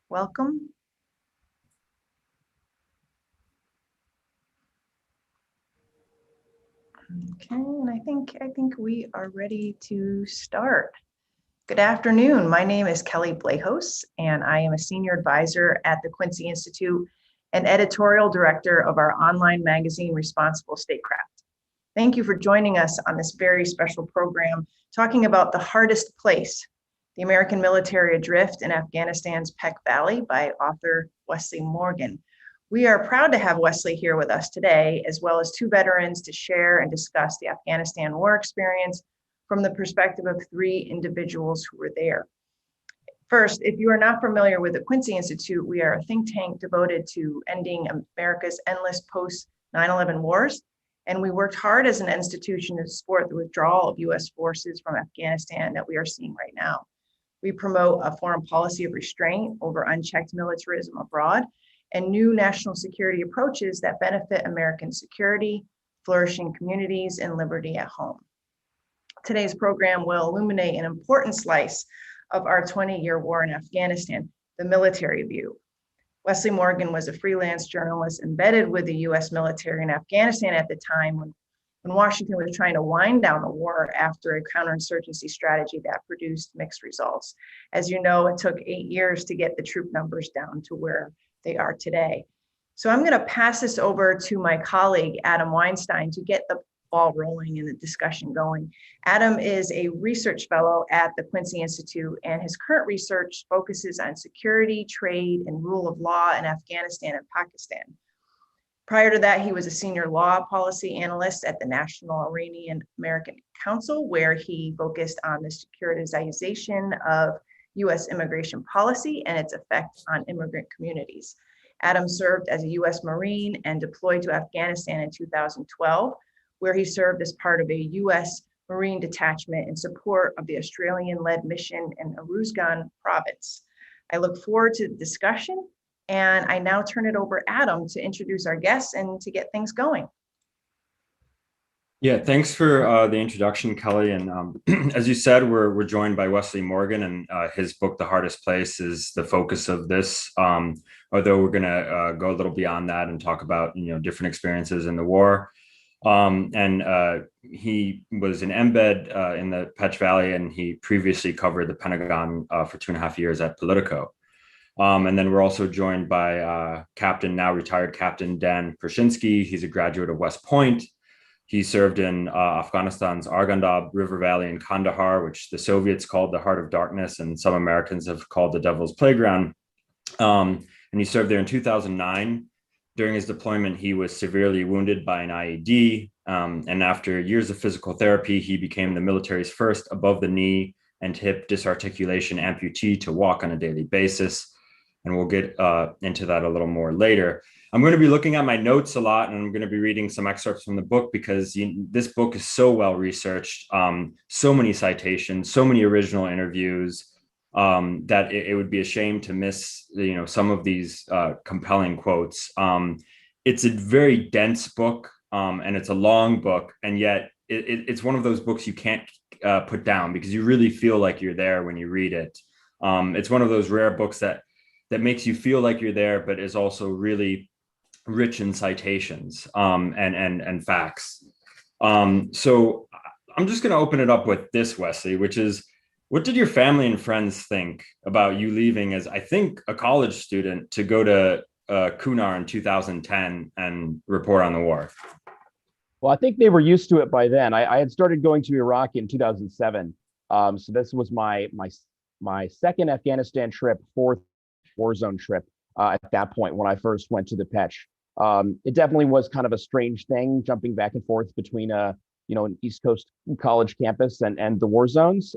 Welcome. Okay, and I think we are ready to start. Good afternoon. My name is Kelly Blahos, and I am a senior advisor at the Quincy Institute and editorial director of our online magazine, Responsible Statecraft. Thank you for joining us on this very special program, talking about The Hardest Place, the American Military Adrift in Afghanistan's Pech Valley by author Wesley Morgan. We are proud to have Wesley here with us today, as well as two veterans to share and discuss the Afghanistan war experience from the perspective of three individuals who were there. First, if you are not familiar with the Quincy Institute, we are a think tank devoted to ending America's endless post-9/11 wars, and we worked hard as an institution to support the withdrawal of US forces from Afghanistan that we are seeing right now. We promote a foreign policy of restraint over unchecked militarism abroad and new national security approaches that benefit American security, flourishing communities, and liberty at home. Today's program will illuminate an important slice of our 20-year war in Afghanistan, the military view. Wesley Morgan was a freelance journalist embedded with the US military in Afghanistan at the time when Washington was trying to wind down the war after a counterinsurgency strategy that produced mixed results. As you know, it took 8 years to get the troop numbers down to where they are today. So I'm going to pass this over to my colleague, Adam Weinstein, to get the ball rolling and the discussion going. Adam is a research fellow at the Quincy Institute, and his current research focuses on security, trade, and rule of law in Afghanistan and Pakistan. Prior to that, he was a senior law policy analyst at the National Iranian American Council, where he focused on the securitization of US immigration policy and its effect on immigrant communities. Adam served as a US Marine and deployed to Afghanistan in 2012, where he served as part of a US Marine detachment in support of the Australian-led mission in Uruzgan province. I look forward to the discussion, and I now turn it over to Adam to introduce our guests and to get things going. Yeah, thanks for the introduction, Kelly. And as you said, we're joined by Wesley Morgan, and his book, The Hardest Place, is the focus of this. Although we're going to go a little beyond that and talk about different experiences in the war. He was an embed in the Pech Valley, and he previously covered the Pentagon for 2.5 years at Politico. And then we're also joined by now retired Captain Dan Berschinski. He's a graduate of West Point. He served in Afghanistan's Arghandab River Valley in Kandahar, which the Soviets called the Heart of Darkness, and some Americans have called the Devil's Playground. And he served there in 2009. During his deployment, he was severely wounded by an IED. And after years of physical therapy, he became the military's first above-the-knee and hip disarticulation amputee to walk on a daily basis. And we'll get into that a little more later. I'm going to be looking at my notes a lot, and I'm going to be reading some excerpts from the book because this book is so well researched, so many citations, so many original interviews, that it would be a shame to miss some of these compelling quotes. It's a very dense book, and it's a long book, and yet it's one of those books you can't put down because you really feel like you're there when you read it. It's one of those rare books that makes you feel like you're there, but is also really rich in citations and facts. So I'm just going to open it up with this, Wesley, which is, what did your family and friends think about you leaving as, I think, a college student to go to Kandahar in 2010 and report on the war? Well, I think they were used to it by then. I had started going to Iraq in 2007. So this was my second Afghanistan trip, fourth war zone trip at that point when I first went to the Pech. It definitely was kind of a strange thing, jumping back and forth between an East Coast college campus and the war zones.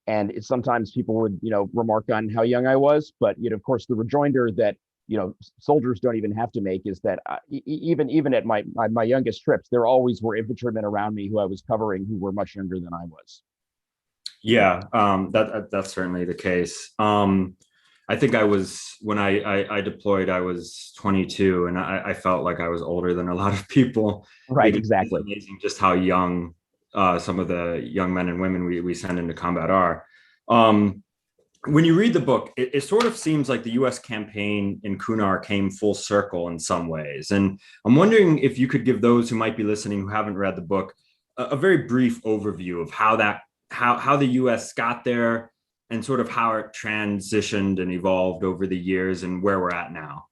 And sometimes people would remark on how young I was, but of course the rejoinder that soldiers don't even have to make is that even at my youngest trips, there always were infantrymen around me who I was covering who were much younger than I was. Yeah, that's certainly the case. I think when I deployed, I was 22, and I felt like I was older than a lot of people. Right, exactly. It's amazing just how young some of the young men and women we send into combat are. when you read the book, it sort of seems like the U.S. campaign in Kunar came full circle in some ways. And I'm wondering if you could give those who might be listening who haven't read the book a very brief overview of how the U.S. got there and sort of how it transitioned and evolved over the years and where we're at now.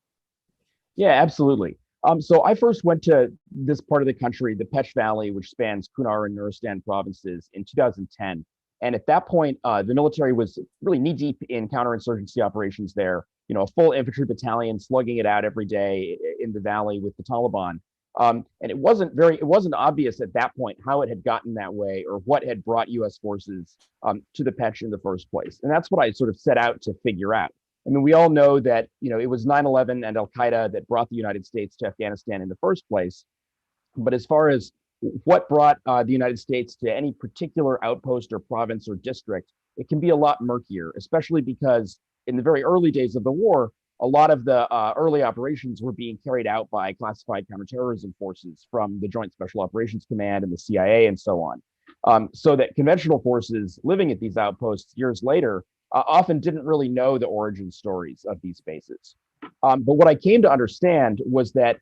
Yeah, absolutely. So I first went to this part of the country, the Pech Valley, which spans Kunar and Nuristan provinces, in 2010. And at that point, the military was really knee deep in counterinsurgency operations there. You know, a full infantry battalion slugging it out every day in the valley with the Taliban. And it wasn't obvious at that point how it had gotten that way or what had brought U.S. forces to the Pech in the first place. And that's what I sort of set out to figure out. I mean, we all know that, you know, it was 9/11 and Al-Qaeda that brought the United States to Afghanistan in the first place. But as far as what brought the United States to any particular outpost or province or district, it can be a lot murkier, especially because in the very early days of the war, a lot of the early operations were being carried out by classified counterterrorism forces from the Joint Special Operations Command and the CIA and so on. So that conventional forces living at these outposts years later often didn't really know the origin stories of these bases. But what I came to understand was that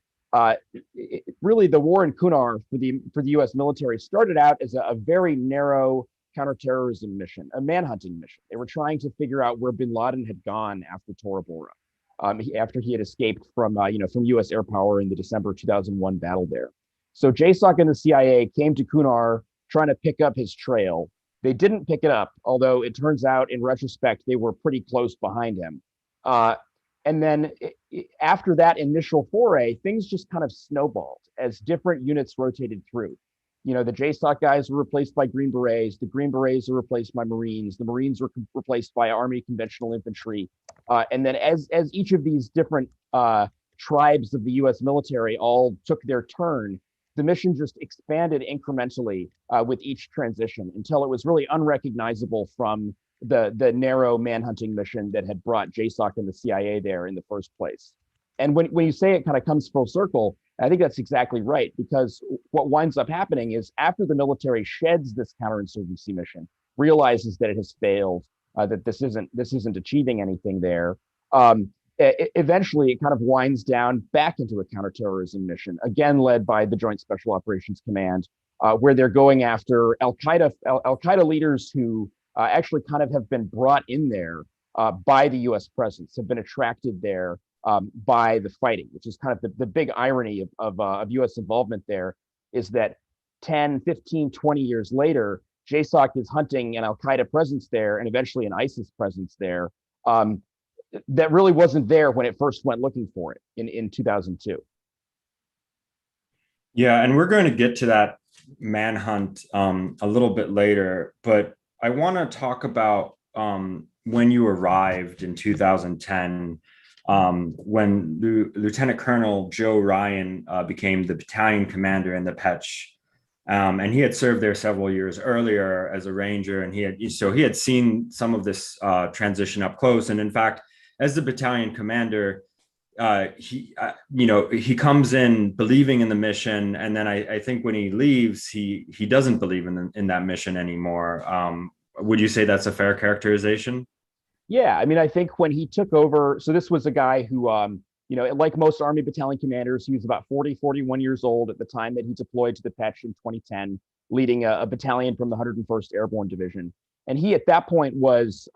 really the war in Kunar for the U.S. military started out as a very narrow counterterrorism mission, a manhunting mission. They were trying to figure out where bin Laden had gone after Tora Bora, after he had escaped from U.S. air power in the December 2001 battle there. So JSOC and the CIA came to Kunar trying to pick up his trail. They didn't pick it up, although it turns out in retrospect, they were pretty close behind him. And then after that initial foray, things just kind of snowballed as different units rotated through. You know, the JSOC guys were replaced by Green Berets. The Green Berets were replaced by Marines. The Marines were replaced by Army Conventional Infantry. And then as each of these different tribes of the U.S. military all took their turn, the mission just expanded incrementally with each transition until it was really unrecognizable from the narrow manhunting mission that had brought JSOC and the CIA there in the first place. And when you say it kind of comes full circle, I think that's exactly right, because what winds up happening is after the military sheds this counterinsurgency mission, realizes that it has failed, that this isn't achieving anything there, eventually it kind of winds down back into a counterterrorism mission, again led by the Joint Special Operations Command, where they're going after Al-Qaeda leaders who actually kind of have been brought in there by the U.S. presence, have been attracted there by the fighting, which is kind of the big irony of U.S. involvement there, is that 10, 15, 20 years later, JSOC is hunting an Al-Qaeda presence there and eventually an ISIS presence there that really wasn't there when it first went looking for it in 2002. Yeah, and we're going to get to that manhunt a little bit later, but I want to talk about when you arrived in 2010, when Lieutenant Colonel Joe Ryan became the battalion commander in the Pech. And he had served there several years earlier as a ranger, and he had seen some of this transition up close. And in fact, as the battalion commander, he comes in believing in the mission, and then I think when he leaves, he doesn't believe in that mission anymore. Would you say that's a fair characterization? Yeah, I mean, I think when he took over, so this was a guy who, like most Army battalion commanders, he was about 40, 41 years old at the time that he deployed to the Pech in 2010, leading a battalion from the 101st Airborne Division. And he, at that point, was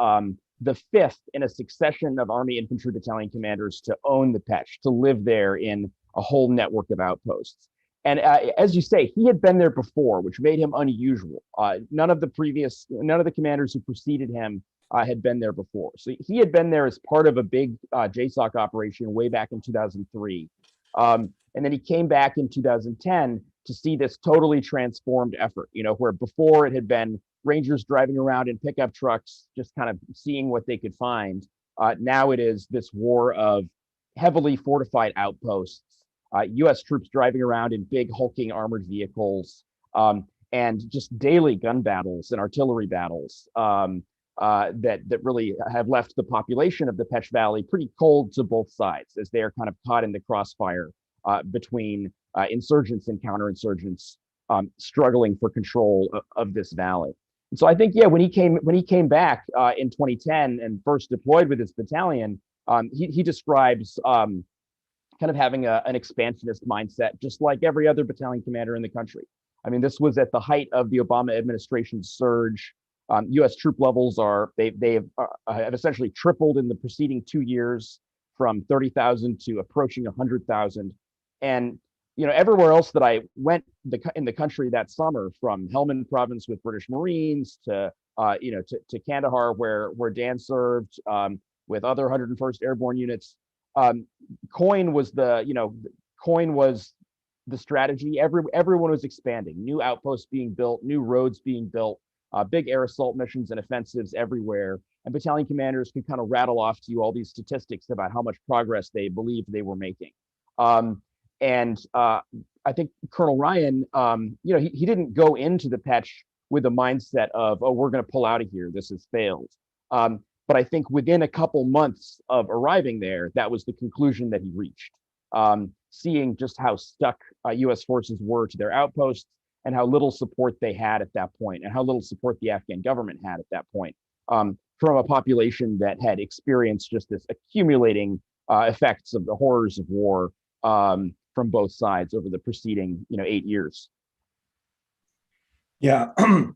the fifth in a succession of Army infantry battalion commanders to own the Pech, to live there in a whole network of outposts. And as you say, he had been there before, which made him unusual. None of the commanders who preceded him had been there before. So he had been there as part of a big JSOC operation way back in 2003. And then he came back in 2010 to see this totally transformed effort, where before it had been Rangers driving around in pickup trucks, just kind of seeing what they could find. Now it is this war of heavily fortified outposts, U.S. troops driving around in big hulking armored vehicles, and just daily gun battles and artillery battles that really have left the population of the Pech Valley pretty cold to both sides, as they are kind of caught in the crossfire between insurgents and counterinsurgents struggling for control of this valley. So I think, yeah, when he came back in 2010 and first deployed with his battalion, he describes kind of having an expansionist mindset, just like every other battalion commander in the country. I mean, this was at the height of the Obama administration's surge. U.S. troop levels have essentially tripled in the preceding 2 years, from 30,000 to approaching 100,000. And everywhere else that I went in the country that summer, from Helmand Province with British Marines to Kandahar, where Dan served, with other 101st Airborne units. Coin was the strategy. Everyone was expanding. New outposts being built, new roads being built, big air assault missions and offensives everywhere. And battalion commanders could kind of rattle off to you all these statistics about how much progress they believed they were making. I think Colonel Ryan, he didn't go into the Pech with a mindset of, oh, we're going to pull out of here, this has failed. But I think within a couple months of arriving there, that was the conclusion that he reached. Seeing just how stuck U.S. forces were to their outposts, and how little support they had at that point, and how little support the Afghan government had at that point, from a population that had experienced just this accumulating effects of the horrors of war from both sides over the preceding 8 years. Yeah, I'm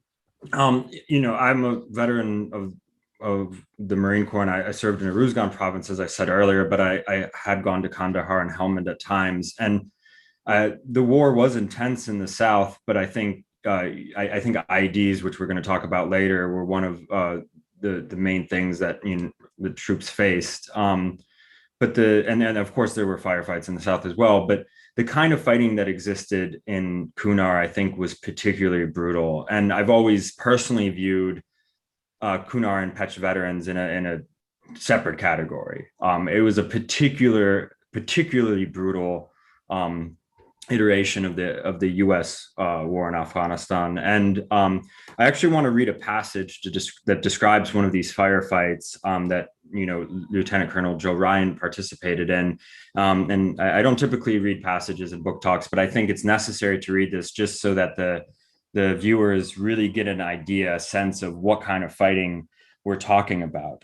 a veteran of the Marine Corps, and I served in Uruzgan province, as I said earlier, but I had gone to Kandahar and Helmand at times. And the war was intense in the South, but I think IEDs, which we're going to talk about later, were one of the main things that the troops faced. But and of course there were firefights in the South as well. But the kind of fighting that existed in Kunar, I think, was particularly brutal. And I've always personally viewed Kunar and Pech veterans in a separate category. It was a particularly brutal iteration of the U.S. war in Afghanistan. And I actually want to read a passage that describes one of these firefights that Lieutenant Colonel Joe Ryan participated in. And I don't typically read passages in book talks, but I think it's necessary to read this just so that the viewers really get an idea, a sense of what kind of fighting we're talking about.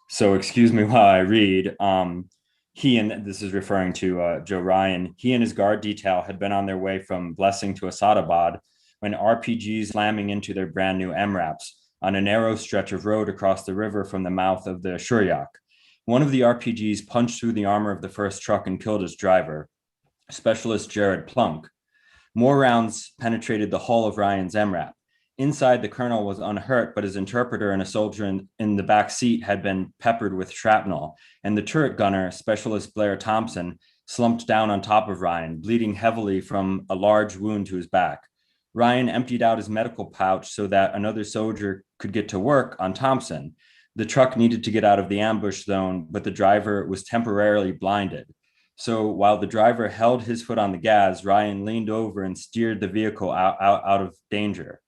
So excuse me while I read. This is referring to Joe Ryan, he and his guard detail had been on their way from Blessing to Asadabad when RPGs slamming into their brand new MRAPs on a narrow stretch of road across the river from the mouth of the Shuryak. One of the RPGs punched through the armor of the first truck and killed its driver, Specialist Jared Plunk. More rounds penetrated the hull of Ryan's MRAP. Inside, the colonel was unhurt, but his interpreter and a soldier in the back seat had been peppered with shrapnel, and the turret gunner, Specialist Blair Thompson, slumped down on top of Ryan, bleeding heavily from a large wound to his back. Ryan emptied out his medical pouch so that another soldier could get to work on Thompson. The truck needed to get out of the ambush zone, but the driver was temporarily blinded. So while the driver held his foot on the gas, Ryan leaned over and steered the vehicle out of danger.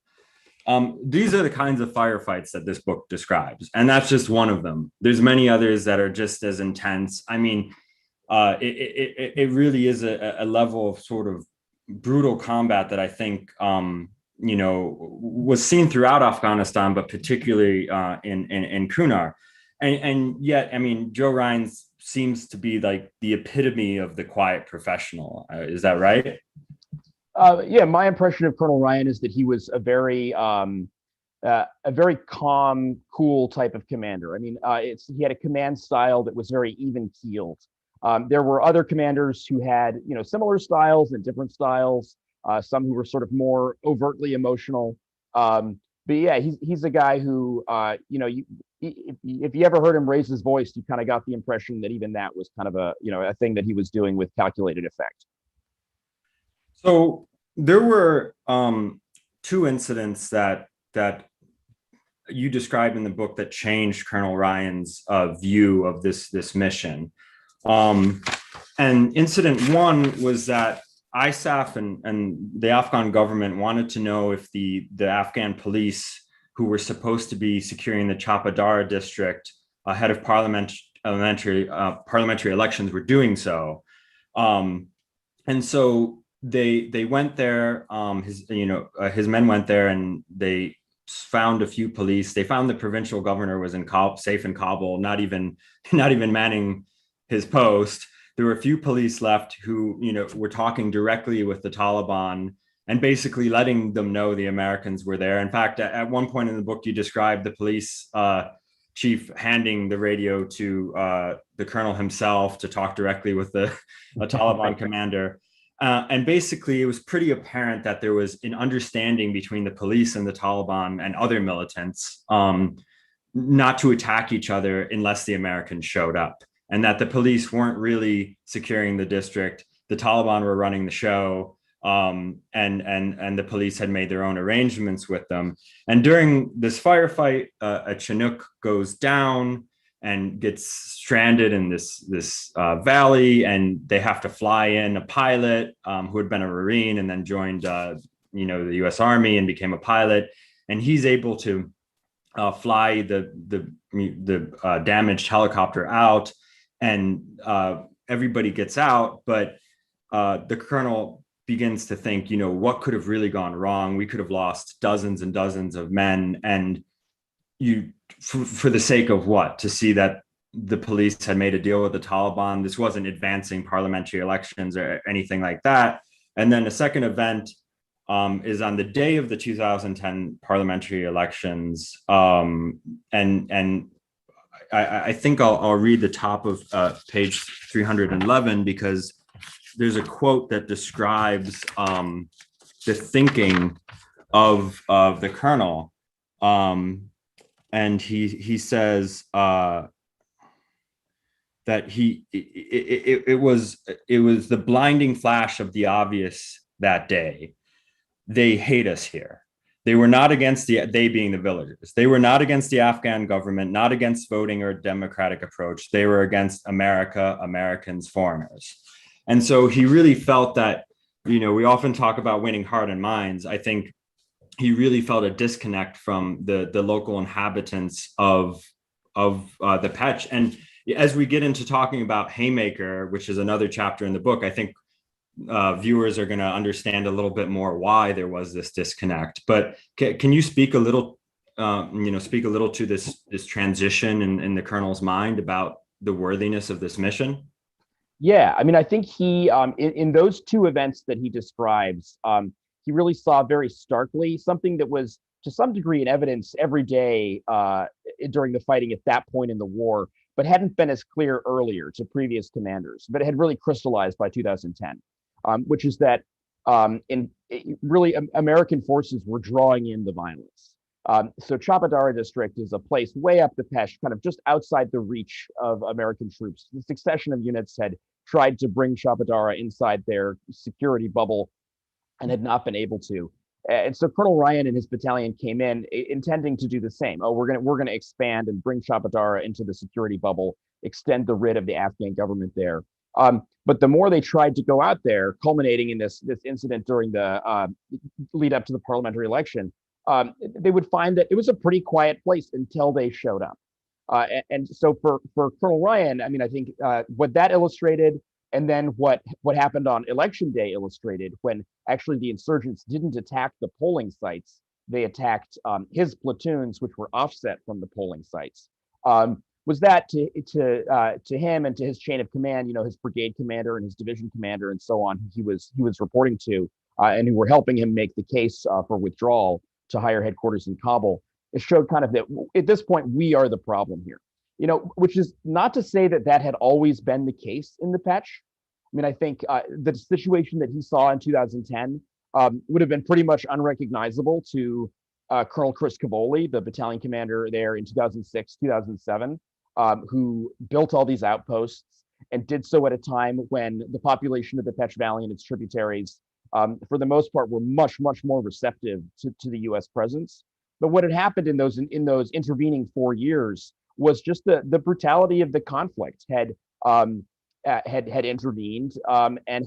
These are the kinds of firefights that this book describes, and that's just one of them. There's many others that are just as intense. I mean, it really is a level of sort of brutal combat that I think was seen throughout Afghanistan, but particularly in Kunar. And yet, I mean, Joe Ryan seems to be like the epitome of the quiet professional. Is that right? Yeah, my impression of Colonel Ryan is that he was a very calm, cool type of commander. I mean, he had a command style that was very even keeled. There were other commanders who had similar styles and different styles. Some who were sort of more overtly emotional. But yeah, he's a guy who if you ever heard him raise his voice, you kind of got the impression that even that was kind of a thing that he was doing with calculated effect. So there were two incidents that you described in the book that changed Colonel Ryan's view of this mission. And incident one was that ISAF and the Afghan government wanted to know if the Afghan police, who were supposed to be securing the Chapadara district ahead of parliamentary elections, were doing so. And so they went there. His men went there, and they found a few police. They found the provincial governor was in safe in Kabul, not even manning his post. There were a few police left who, were talking directly with the Taliban and basically letting them know the Americans were there. In fact, at one point in the book, you described the police chief handing the radio to the colonel himself to talk directly with the Taliban commander. And basically, it was pretty apparent that there was an understanding between the police and the Taliban and other militants not to attack each other unless the Americans showed up, and that the police weren't really securing the district. The Taliban were running the show, and the police had made their own arrangements with them. And during this firefight, a Chinook goes down and gets stranded in this valley, and they have to fly in a pilot who had been a Marine and then joined the U.S. Army and became a pilot, and he's able to fly the damaged helicopter out, and everybody gets out, but the colonel begins to think, what could have really gone wrong? We could have lost dozens and dozens of men, and for the sake of what? To see that the police had made a deal with the Taliban. This wasn't advancing parliamentary elections or anything like that. And then the second event is on the day of the 2010 parliamentary elections. And I think I'll read the top of page 311, because there's a quote that describes the thinking of the colonel. And he says that it was the blinding flash of the obvious that day. They hate us here. They were not against they being the villagers. They were not against the Afghan government, not against voting or democratic approach. They were against America, Americans, foreigners. And so he really felt that, we often talk about winning heart and minds. I think he really felt a disconnect from the local inhabitants of the Pech. And as we get into talking about Haymaker, which is another chapter in the book, I think viewers are going to understand a little bit more why there was this disconnect. But can you speak a little, to this transition in the colonel's mind about the worthiness of this mission? Yeah, I mean, I think he, in those two events that he describes, he really saw very starkly something that was to some degree in evidence every day during the fighting at that point in the war, but hadn't been as clear earlier to previous commanders, but it had really crystallized by 2010, which is that American forces were drawing in the violence. So Chapadara district is a place way up the Pech, kind of just outside the reach of American troops. The succession of units had tried to bring Chapadara inside their security bubble and had not been able to. And so Colonel Ryan and his battalion came in intending to do the same. We're gonna expand and bring Chapadara into the security bubble, extend the writ of the Afghan government there. But the more they tried to go out there, culminating in this incident during the lead up to the parliamentary election, they would find that it was a pretty quiet place until they showed up. And so for Colonel Ryan, I mean, I think what that illustrated, and then what happened on election day illustrated, when actually the insurgents didn't attack the polling sites, they attacked his platoons, which were offset from the polling sites. Was that to him and to his chain of command, his brigade commander and his division commander and so on, he was reporting to, and who were helping him make the case for withdrawal to higher headquarters in Kabul. It showed kind of that at this point we are the problem here. Which is not to say that had always been the case in the Pech. I mean, I think the situation that he saw in 2010 would have been pretty much unrecognizable to Colonel Chris Cavoli, the battalion commander there in 2006, 2007, who built all these outposts and did so at a time when the population of the Pech Valley and its tributaries, for the most part, were much, much more receptive to the U.S. presence. But what had happened in those intervening 4 years was just the brutality of the conflict had intervened and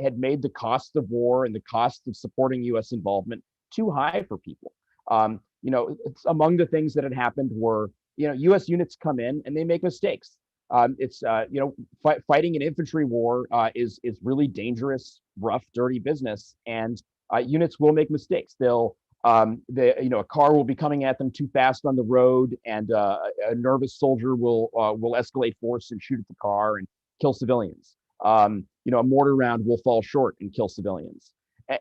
had made the cost of war and the cost of supporting U.S. involvement too high for people. Among the things that had happened were, U.S. units come in and they make mistakes. Fighting an infantry war is really dangerous, rough, dirty business, and units will make mistakes. They'll A car will be coming at them too fast on the road, and a nervous soldier will escalate force and shoot at the car and kill civilians. A mortar round will fall short and kill civilians.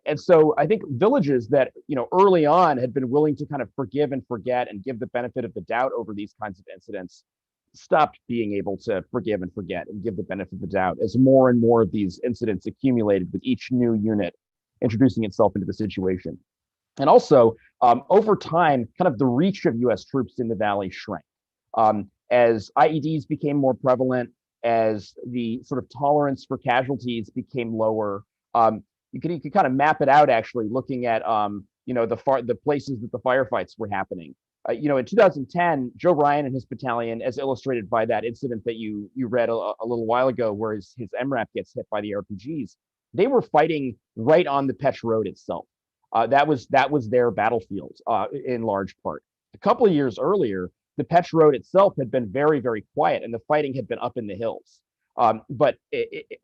And so I think villages that, early on had been willing to kind of forgive and forget and give the benefit of the doubt over these kinds of incidents stopped being able to forgive and forget and give the benefit of the doubt as more and more of these incidents accumulated with each new unit introducing itself into the situation. And also, over time, kind of the reach of U.S. troops in the valley shrank. As IEDs became more prevalent, as the sort of tolerance for casualties became lower, you can kind of map it out actually, looking at the places that the firefights were happening. In 2010, Joe Ryan and his battalion, as illustrated by that incident that you read a little while ago, where his MRAP gets hit by the RPGs, they were fighting right on the Pech Road itself. That was their battlefield in large part. A couple of years earlier, the Pech Road itself had been very, very quiet, and the fighting had been up in the hills. But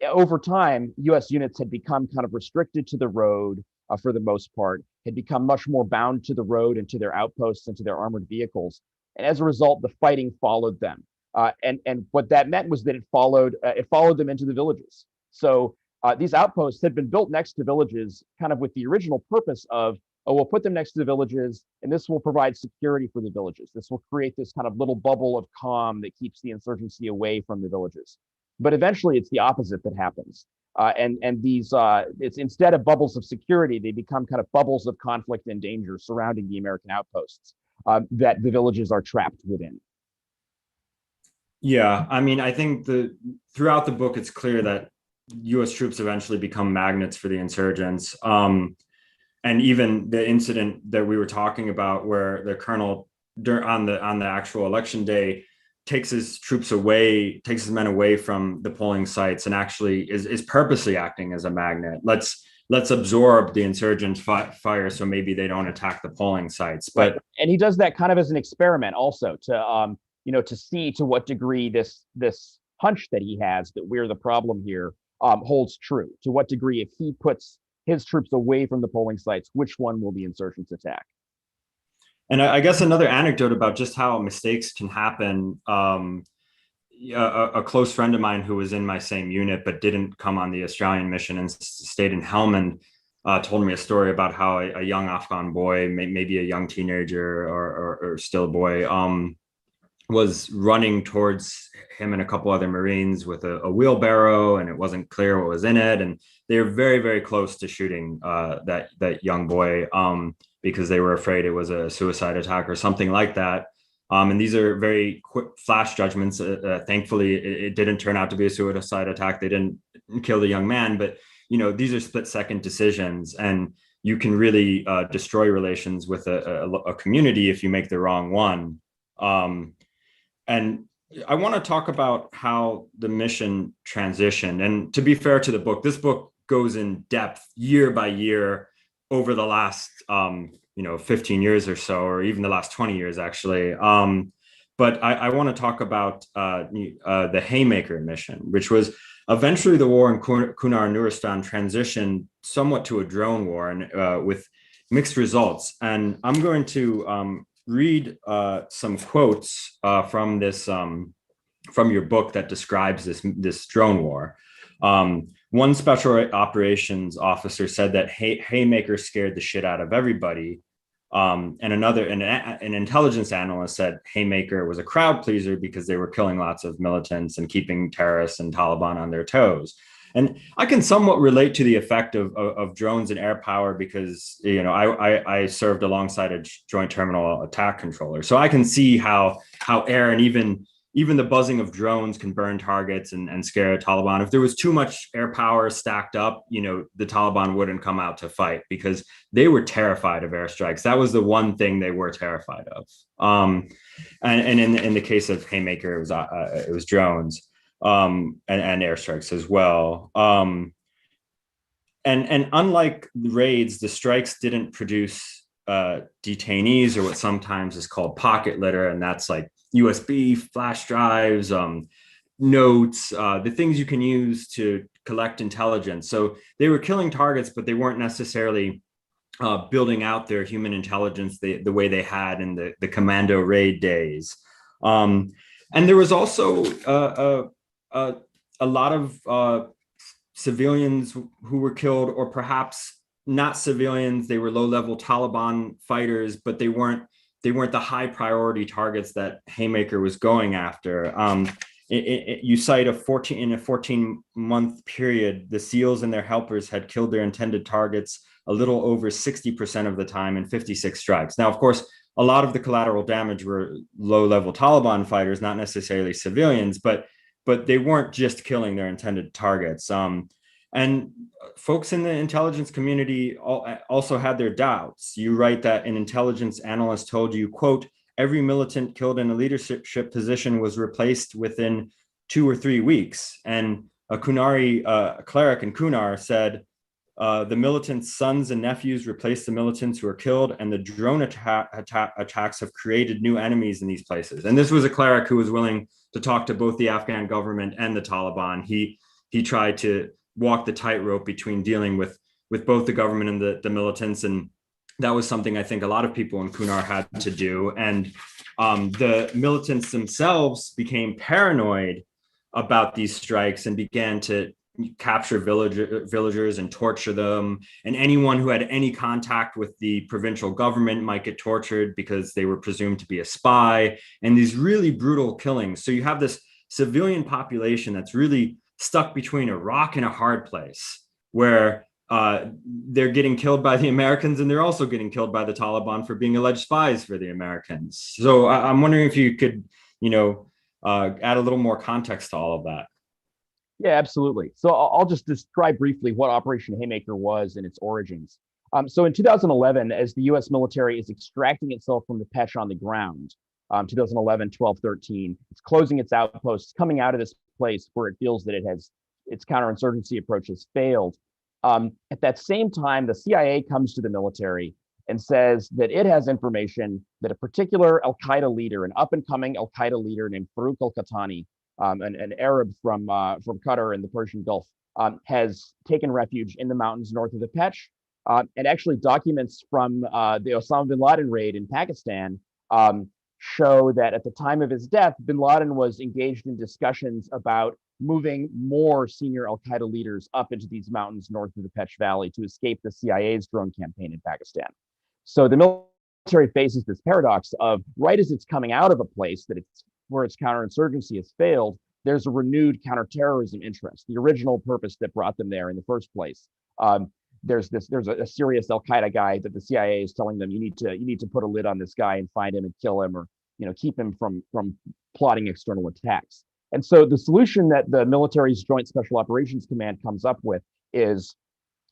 over time, U.S. units had become kind of restricted to the road for the most part, had become much more bound to the road and to their outposts and to their armored vehicles. And as a result, the fighting followed them. And what that meant was that it followed them into the villages. So these outposts had been built next to villages, kind of with the original purpose of, we'll put them next to the villages, and this will provide security for the villages. This will create this kind of little bubble of calm that keeps the insurgency away from the villages. But eventually, it's the opposite that happens. And these, it's instead of bubbles of security, they become kind of bubbles of conflict and danger surrounding the American outposts that the villages are trapped within. Yeah, I mean, I think throughout the book, it's clear that U.S. troops eventually become magnets for the insurgents. And even the incident that we were talking about, where the colonel on the actual election day takes his men away from the polling sites, and actually is purposely acting as a magnet. Let's absorb the insurgents' fire, so maybe they don't attack the polling sites. But right. And he does that kind of as an experiment, also to see to what degree this hunch that he has that we're the problem here holds true. To what degree, if he puts his troops away from the polling sites, which one will the insurgents attack? And I guess another anecdote about just how mistakes can happen. A close friend of mine who was in my same unit but didn't come on the Australian mission and stayed in Helmand told me a story about how a young Afghan boy, maybe a young teenager or still a boy, was running towards him and a couple other Marines with a wheelbarrow, and it wasn't clear what was in it. And they were very, very close to shooting that young boy because they were afraid it was a suicide attack or something like that. And these are very quick flash judgments. Thankfully, it didn't turn out to be a suicide attack. They didn't kill the young man, but these are split-second decisions, and you can really destroy relations with a community if you make the wrong one. And I want to talk about how the mission transitioned. And to be fair to the book, this book goes in depth year by year over the last 15 years or so, or even the last 20 years, actually. But I want to talk about the Haymaker mission, which was eventually the war in Kunar and Nuristan transitioned somewhat to a drone war, and with mixed results. And I'm going to read some quotes from your book that describes this drone war. One special operations officer said that Haymaker scared the shit out of everybody. And an intelligence analyst said Haymaker was a crowd pleaser because they were killing lots of militants and keeping terrorists and Taliban on their toes. And I can somewhat relate to the effect of drones and air power because, I served alongside a joint terminal attack controller. So I can see how air and even the buzzing of drones can burn targets and scare Taliban. If there was too much air power stacked up, the Taliban wouldn't come out to fight because they were terrified of airstrikes. That was the one thing they were terrified of. And in the case of Haymaker, it was drones. And airstrikes as well. And unlike the raids, the strikes didn't produce detainees, or what sometimes is called pocket litter, and that's like USB, flash drives, notes, the things you can use to collect intelligence. So they were killing targets, but they weren't necessarily building out their human intelligence the way they had in the commando raid days. And there was also a lot of civilians who were killed, or perhaps not civilians. They were low-level Taliban fighters, but they weren't the high priority targets that Haymaker was going after. You cite in a 14-month period, the SEALs and their helpers had killed their intended targets a little over 60% of the time in 56 strikes. Now, of course, a lot of the collateral damage were low-level Taliban fighters, not necessarily civilians, but they weren't just killing their intended targets. And folks in the intelligence community also had their doubts. You write that an intelligence analyst told you, quote, every militant killed in a leadership position was replaced within 2 or 3 weeks. And a cleric in Kunar said, the militants' sons and nephews replaced the militants who were killed, and the drone attacks have created new enemies in these places. And this was a cleric who was willing to talk to both the Afghan government and the Taliban. He tried to walk the tightrope between dealing with both the government and the militants, and that was something I think a lot of people in Kunar had to do. And the militants themselves became paranoid about these strikes and began to capture villagers and torture them. And anyone who had any contact with the provincial government might get tortured because they were presumed to be a spy, and these really brutal killings. So you have this civilian population that's really stuck between a rock and a hard place, where they're getting killed by the Americans, and they're also getting killed by the Taliban for being alleged spies for the Americans. So I'm wondering if you could, add a little more context to all of that. Yeah, absolutely. So I'll just describe briefly what Operation Haymaker was and its origins. So in 2011, as the U.S. military is extracting itself from the Pech on the ground, 2011, 12, 13, it's closing its outposts, coming out of this place where it feels that its counterinsurgency approach has failed. At that same time, the CIA comes to the military and says that it has information that a particular al-Qaeda leader, an up-and-coming al-Qaeda leader named Farouk al-Qahtani, an Arab from Qatar and the Persian Gulf, has taken refuge in the mountains north of the Pech. And actually documents from the Osama bin Laden raid in Pakistan show that at the time of his death, bin Laden was engaged in discussions about moving more senior al-Qaeda leaders up into these mountains north of the Pech Valley to escape the CIA's drone campaign in Pakistan. So the military faces this paradox of, right as it's coming out of a place where its counterinsurgency has failed, there's a renewed counterterrorism interest, the original purpose that brought them there in the first place. There's a serious al-Qaeda guy that the CIA is telling them, you need to put a lid on this guy and find him and kill him, or keep him from plotting external attacks. And so the solution that the military's Joint Special Operations Command comes up with is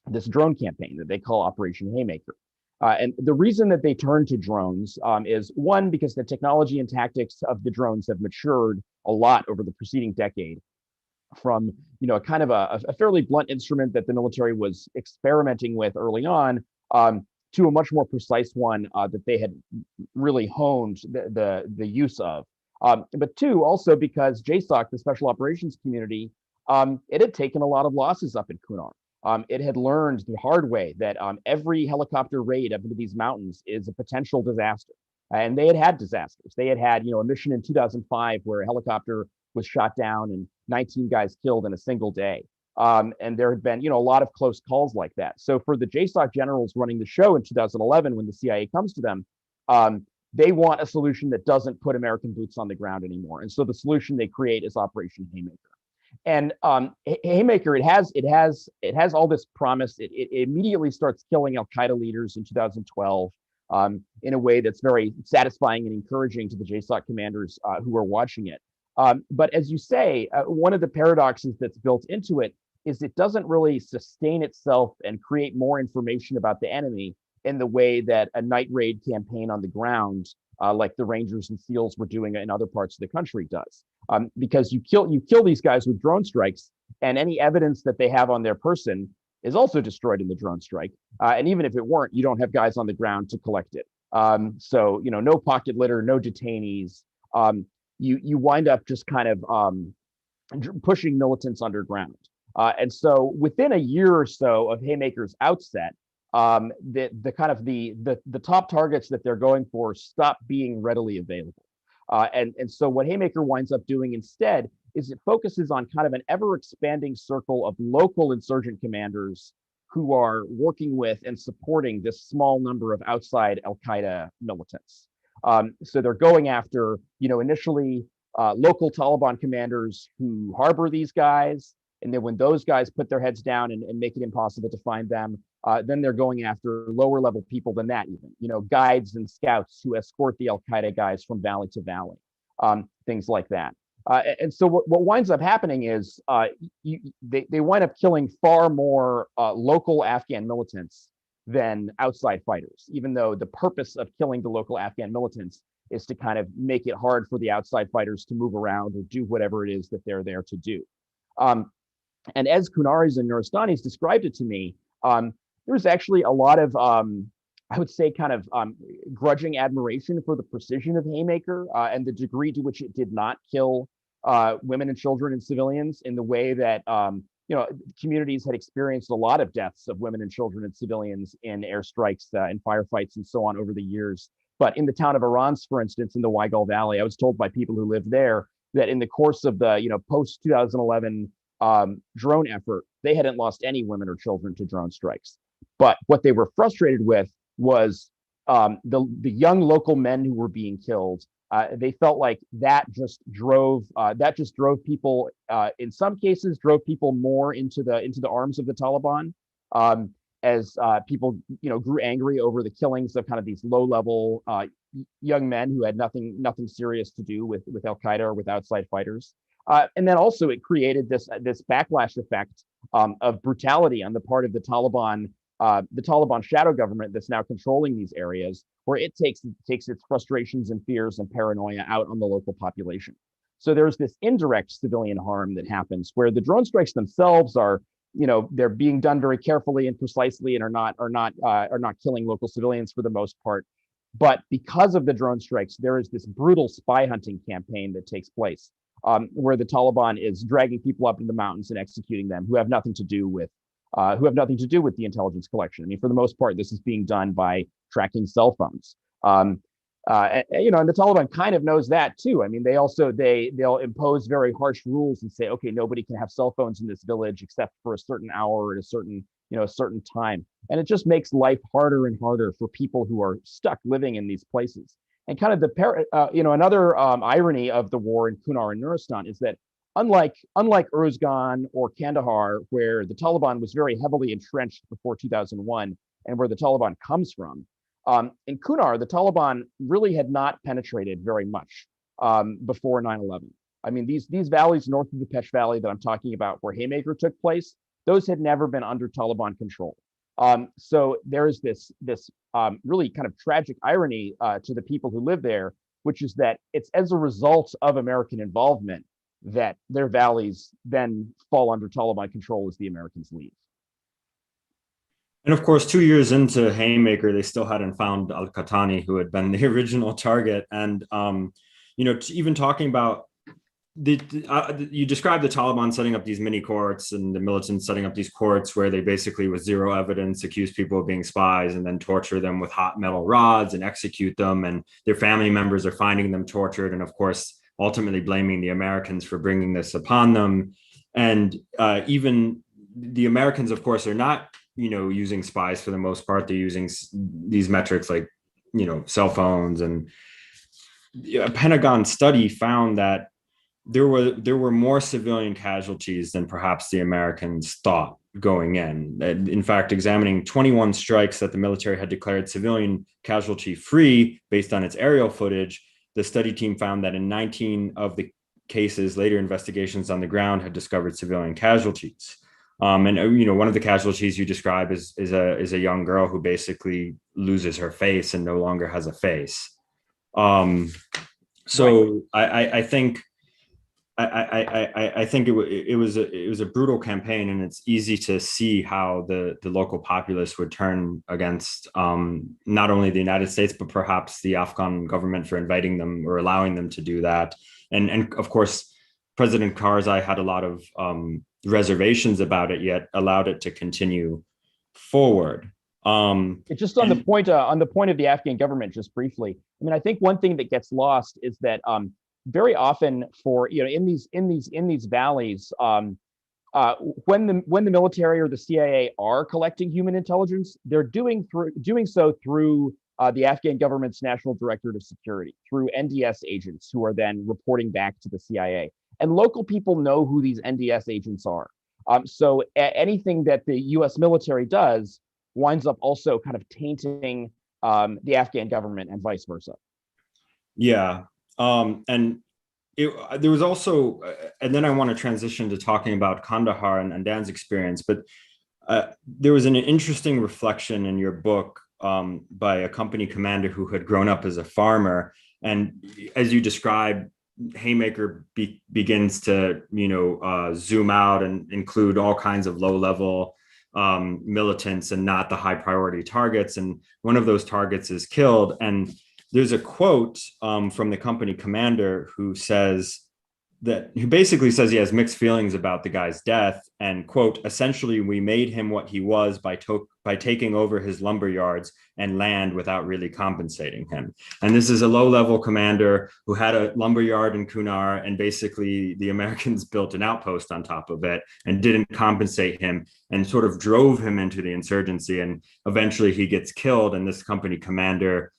this drone campaign that they call Operation Haymaker. And the reason that they turn to drones is, one, because the technology and tactics of the drones have matured a lot over the preceding decade, from kind of a fairly blunt instrument that the military was experimenting with early on, to a much more precise one that they had really honed the use of. But two, also because JSOC, the Special Operations Community, it had taken a lot of losses up in Kunar. It had learned the hard way that every helicopter raid up into these mountains is a potential disaster. And they had disasters. They had a mission in 2005 where a helicopter was shot down and 19 guys killed in a single day. And there had been, a lot of close calls like that. So for the JSOC generals running the show in 2011, when the CIA comes to them, they want a solution that doesn't put American boots on the ground anymore. And so the solution they create is Operation Haymaker. And Haymaker, it has all this promise. It immediately starts killing al-Qaeda leaders in 2012 in a way that's very satisfying and encouraging to the JSOC commanders who are watching it. But as you say, one of the paradoxes that's built into it is it doesn't really sustain itself and create more information about the enemy in the way that a night raid campaign on the ground, like the Rangers and SEALs were doing in other parts of the country, does. Because you kill these guys with drone strikes, and any evidence that they have on their person is also destroyed in the drone strike. And even if it weren't, you don't have guys on the ground to collect it. So no pocket litter, no detainees. You wind up just kind of pushing militants underground. And so within a year or so of Haymaker's outset, the kind of the top targets that they're going for stop being readily available. And so what Haymaker winds up doing instead is it focuses on kind of an ever expanding circle of local insurgent commanders who are working with and supporting this small number of outside Al-Qaeda militants. So they're going after, initially local Taliban commanders who harbor these guys. And then when those guys put their heads down and make it impossible to find them, then they're going after lower level people than that even, guides and scouts who escort the Al-Qaeda guys from valley to valley, things like that. And so what winds up happening is they wind up killing far more local Afghan militants than outside fighters, even though the purpose of killing the local Afghan militants is to kind of make it hard for the outside fighters to move around or do whatever it is that they're there to do. And as Kunaris and Nuristanis described it to me, there's actually a lot of, I would say, kind of grudging admiration for the precision of Haymaker and the degree to which it did not kill women and children and civilians in the way that, communities had experienced a lot of deaths of women and children and civilians in airstrikes and firefights and so on over the years. But in the town of Arans, for instance, in the Weigel Valley, I was told by people who lived there that in the course of the, post 2011 drone effort, they hadn't lost any women or children to drone strikes. But what they were frustrated with was the young local men who were being killed. They felt like that just drove people. In some cases, drove people more into the arms of the Taliban. As people, grew angry over the killings of kind of these low-level young men who had nothing serious to do with Al-Qaeda or with outside fighters. And then also it created this backlash effect of brutality on the part of the Taliban shadow government that's now controlling these areas, where it takes its frustrations and fears and paranoia out on the local population. So there's this indirect civilian harm that happens where the drone strikes themselves are, they're being done very carefully and precisely and are not killing local civilians for the most part. But because of the drone strikes, there is this brutal spy hunting campaign that takes place where the Taliban is dragging people up in the mountains and executing them who have nothing to do with the intelligence collection. I mean, for the most part, this is being done by tracking cell phones. And the Taliban kind of knows that too. I mean, they'll impose very harsh rules and say, okay, nobody can have cell phones in this village except for a certain hour at a certain time. And it just makes life harder and harder for people who are stuck living in these places. And kind of another irony of the war in Kunar and Nuristan is that unlike Uruzgan or Kandahar, where the Taliban was very heavily entrenched before 2001 and where the Taliban comes from, in Kunar, the Taliban really had not penetrated very much before 9/11. I mean, these valleys north of the Pech Valley that I'm talking about where Haymaker took place, those had never been under Taliban control. So there is this really kind of tragic irony to the people who live there, which is that it's as a result of American involvement that their valleys then fall under Taliban control as the Americans leave. And of course, 2 years into Haymaker, they still hadn't found Al-Qahtani, who had been the original target. And, even talking about you described the Taliban setting up these mini courts and the militants setting up these courts where they basically, with zero evidence, accuse people of being spies and then torture them with hot metal rods and execute them. And their family members are finding them tortured. And of course, ultimately blaming the Americans for bringing this upon them. And even the Americans, of course, are not, using spies for the most part. They're using these metrics like, cell phones. And a Pentagon study found that there were more civilian casualties than perhaps the Americans thought going in. In fact, examining 21 strikes that the military had declared civilian casualty free based on its aerial footage, the study team found that in 19 of the cases, later investigations on the ground had discovered civilian casualties. And one of the casualties you describe is a young girl who basically loses her face and no longer has a face. So right. I think it was a brutal campaign, and it's easy to see how the local populace would turn against not only the United States, but perhaps the Afghan government for inviting them or allowing them to do that. And of course, President Karzai had a lot of reservations about it, yet allowed it to continue forward. It's just on the point of the Afghan government, just briefly. I mean, I think one thing that gets lost is that very often for in these valleys, when the military or the CIA are collecting human intelligence, they're doing so through the Afghan government's National Directorate of Security, through NDS agents who are then reporting back to the CIA. And local people know who these NDS agents are. So anything that the U.S. military does winds up also kind of tainting the Afghan government and vice versa. Yeah. And there was also, and then I want to transition to talking about Kandahar and Dan's experience, but there was an interesting reflection in your book by a company commander who had grown up as a farmer. And as you described, Haymaker begins to, zoom out and include all kinds of low-level militants and not the high-priority targets. And one of those targets is killed. And there's a quote from the company commander who basically says he has mixed feelings about the guy's death, and quote, essentially, we made him what he was by taking over his lumber yards and land without really compensating him. And this is a low-level commander who had a lumber yard in Kunar, and basically the Americans built an outpost on top of it and didn't compensate him and sort of drove him into the insurgency. And eventually he gets killed. And this company commander,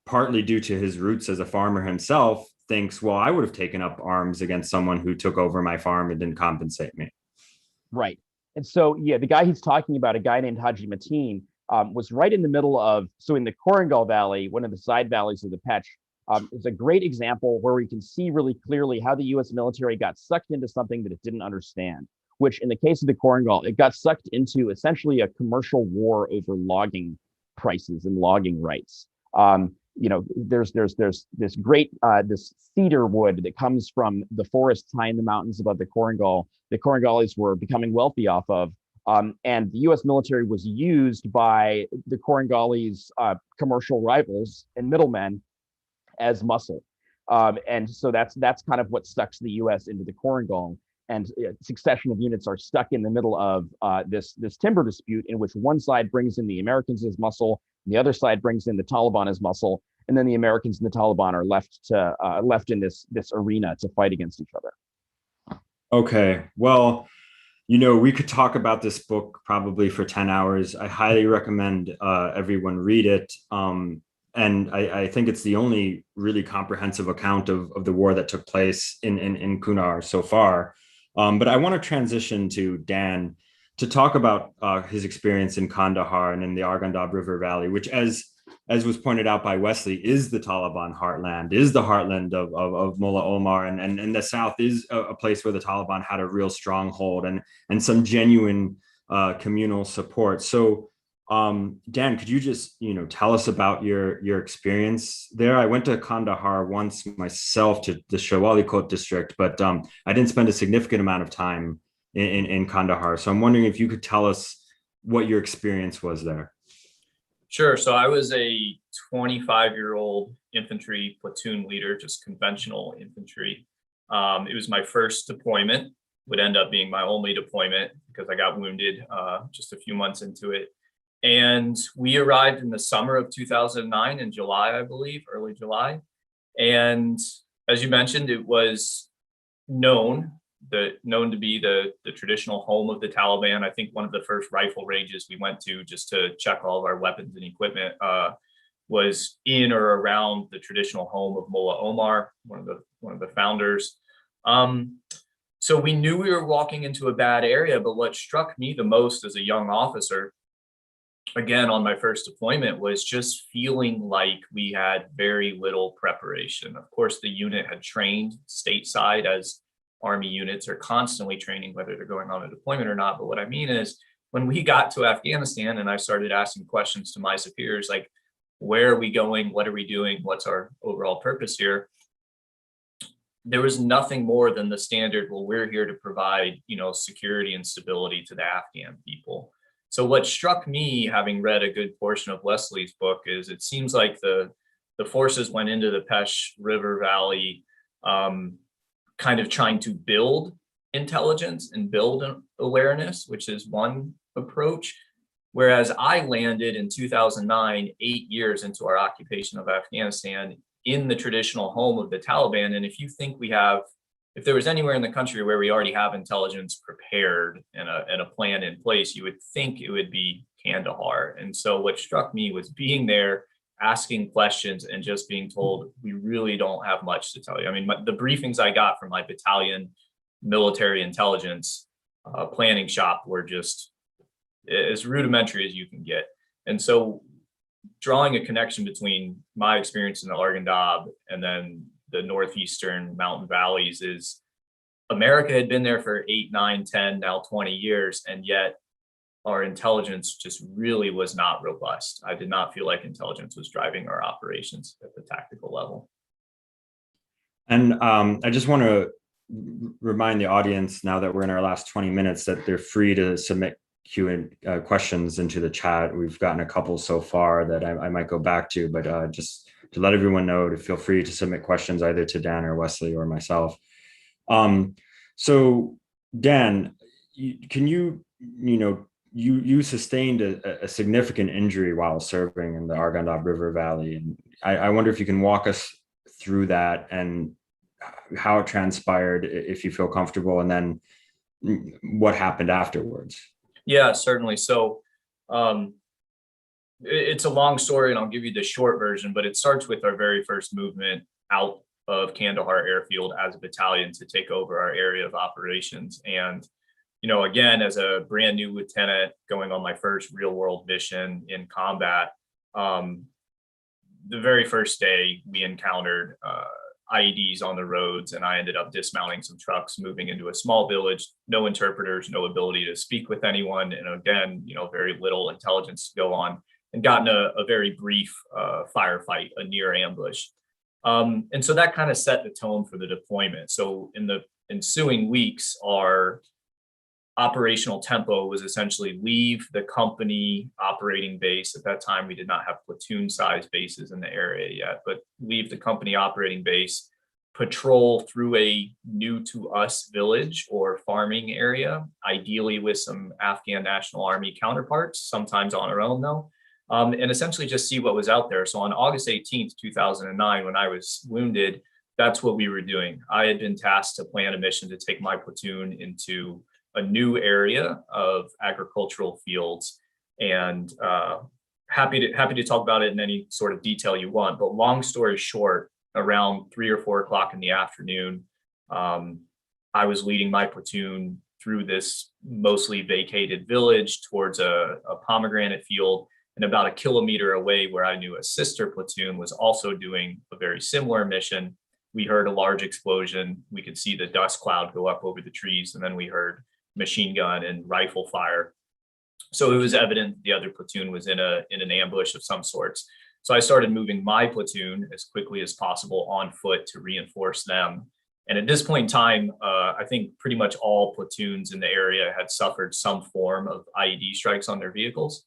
partly due to his roots as a farmer himself, thinks, well, I would have taken up arms against someone who took over my farm and didn't compensate me. Right. And so, yeah, the guy he's talking about, a guy named Haji Mateen, was right in the middle of, so in the Korangal Valley, one of the side valleys of the Pech, is a great example where we can see really clearly how the U.S. military got sucked into something that it didn't understand, which in the case of the Korangal, it got sucked into essentially a commercial war over logging prices and logging rights. There's this great this cedar wood that comes from the forests high in the mountains above the Korangal. The Korangalis were becoming wealthy off of, and the U.S. military was used by the Korangalis' commercial rivals and middlemen as muscle, and so that's kind of what sucks the U.S. into the Korangal. And a succession of units are stuck in the middle of this timber dispute, in which one side brings in the Americans as muscle, and the other side brings in the Taliban as muscle, and then the Americans and the Taliban are left in this arena to fight against each other. Okay, well, we could talk about this book probably for 10 hours. I highly recommend everyone read it. And I think it's the only really comprehensive account of the war that took place in Kunar so far. But I want to transition to Dan to talk about his experience in Kandahar and in the Arghandab River Valley, which, as was pointed out by Wesley, is the Taliban heartland, is the heartland of Mullah Omar, and the South is a place where the Taliban had a real stronghold and some genuine communal support. So, Dan, could you just tell us about your experience there? I went to Kandahar once myself to the Shawali district, but I didn't spend a significant amount of time in Kandahar. So I'm wondering if you could tell us what your experience was there. Sure. So I was a 25-year-old infantry platoon leader, just conventional infantry. It was my first deployment, would end up being my only deployment because I got wounded just a few months into it. And we arrived in the summer of 2009 in July, I believe, early July. And as you mentioned, it was known to be the traditional home of the Taliban. I think one of the first rifle ranges we went to just to check all of our weapons and equipment was in or around the traditional home of Mullah Omar, one of the founders. So we knew we were walking into a bad area, but what struck me the most as a young officer, again, on my first deployment, was just feeling like we had very little preparation. Of course, the unit had trained stateside, as Army units are constantly training, whether they're going on a deployment or not. But what I mean is, when we got to Afghanistan and I started asking questions to my superiors, like, where are we going? What are we doing? What's our overall purpose here? There was nothing more than the standard, well, we're here to provide, security and stability to the Afghan people. So what struck me, having read a good portion of Wesley's book, is it seems like the forces went into the Pech River Valley kind of trying to build intelligence and build awareness, which is one approach. Whereas I landed in 2009, 8 years into our occupation of Afghanistan, in the traditional home of the Taliban. And if you think if there was anywhere in the country where we already have intelligence prepared and a plan in place, you would think it would be Kandahar. And so what struck me was being there, asking questions, and just being told, we really don't have much to tell you. I mean, the briefings I got from my battalion military intelligence planning shop were just as rudimentary as you can get. And so drawing a connection between my experience in the Arghandab and then the northeastern mountain valleys is America had been there for 8, 9, 10, now 20 years, and yet our intelligence just really was not robust. I did not feel like intelligence was driving our operations at the tactical level. And I just want to remind the audience, now that we're in our last 20 minutes, that they're free to submit Q&A questions into the chat. We've gotten a couple so far that I might go back to, but just to let everyone know to feel free to submit questions either to Dan or Wesley or myself. So Dan, you sustained a significant injury while serving in the Arghandab River Valley. And I wonder if you can walk us through that and how it transpired, if you feel comfortable, and then what happened afterwards. Yeah, certainly. So it's a long story, and I'll give you the short version, but it starts with our very first movement out of Kandahar airfield as a battalion to take over our area of operations. And, again, as a brand new lieutenant going on my first real world mission in combat, the very first day we encountered IEDs on the roads, and I ended up dismounting some trucks, moving into a small village, no interpreters, no ability to speak with anyone, and again, very little intelligence to go on, and gotten a very brief firefight, a near ambush. And so that kind of set the tone for the deployment. So in the ensuing weeks, our operational tempo was essentially leave the company operating base. At that time, we did not have platoon-sized bases in the area yet, but leave the company operating base, patrol through a new-to-us village or farming area, ideally with some Afghan National Army counterparts, sometimes on our own, though, and essentially just see what was out there. So on August 18th, 2009, when I was wounded, that's what we were doing. I had been tasked to plan a mission to take my platoon into a new area of agricultural fields, and happy to talk about it in any sort of detail you want. But long story short, around 3 or 4 o'clock in the afternoon, I was leading my platoon through this mostly vacated village towards a pomegranate field, and about a kilometer away, where I knew a sister platoon was also doing a very similar mission, we heard a large explosion. We could see the dust cloud go up over the trees, and then we heard machine gun and rifle fire. So it was evident the other platoon was in an ambush of some sorts. So I started moving my platoon as quickly as possible on foot to reinforce them. And at this point in time, I think pretty much all platoons in the area had suffered some form of IED strikes on their vehicles.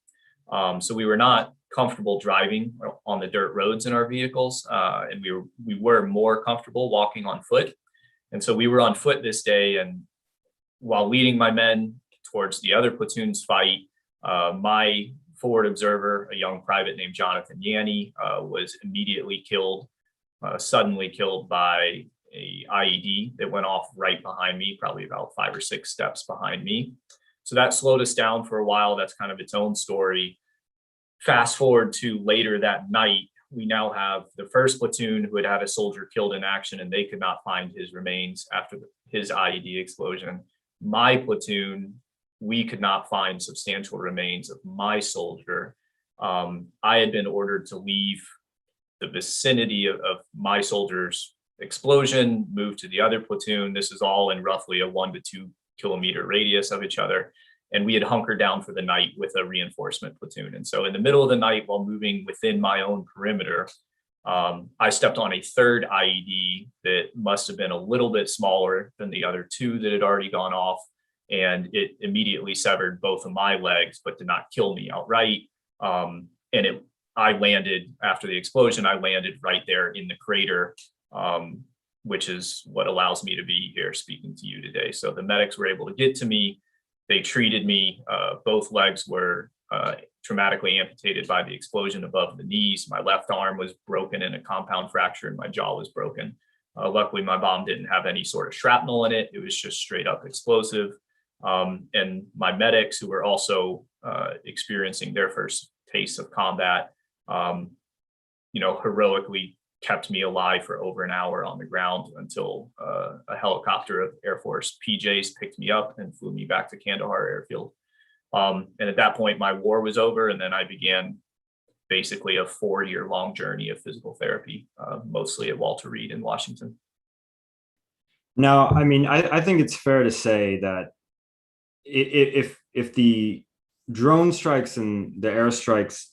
So we were not comfortable driving on the dirt roads in our vehicles, and we were more comfortable walking on foot. And so we were on foot this day, and while leading my men towards the other platoon's fight, my forward observer, a young private named Jonathan Yanni, was immediately killed, suddenly killed by a IED that went off right behind me, probably about 5 or 6 steps behind me. So that slowed us down for a while. That's kind of its own story. Fast forward to later that night, we now have the first platoon who had had a soldier killed in action, and they could not find his remains after his IED explosion. My platoon, we could not find substantial remains of my soldier. I had been ordered to leave the vicinity of my soldier's explosion, move to the other platoon. This is all in roughly a 1 to 2 kilometer radius of each other. And we had hunkered down for the night with a reinforcement platoon. And so in the middle of the night, while moving within my own perimeter, I stepped on a third IED that must have been a little bit smaller than the other 2 that had already gone off. And it immediately severed both of my legs, but did not kill me outright. I landed, after the explosion, I landed right there in the crater, which is what allows me to be here speaking to you today. So the medics were able to get to me. They treated me. Both legs were traumatically amputated by the explosion above the knees. My left arm was broken in a compound fracture and my jaw was broken. Luckily, my bomb didn't have any sort of shrapnel in it. It was just straight up explosive. And my medics, who were also experiencing their first taste of combat, heroically kept me alive for over an hour on the ground until a helicopter of Air Force PJs picked me up and flew me back to Kandahar airfield. And at that point, my war was over, and then I began basically a 4-year-long journey of physical therapy, mostly at Walter Reed in Washington. Now, I mean, I think it's fair to say that if the drone strikes and the airstrikes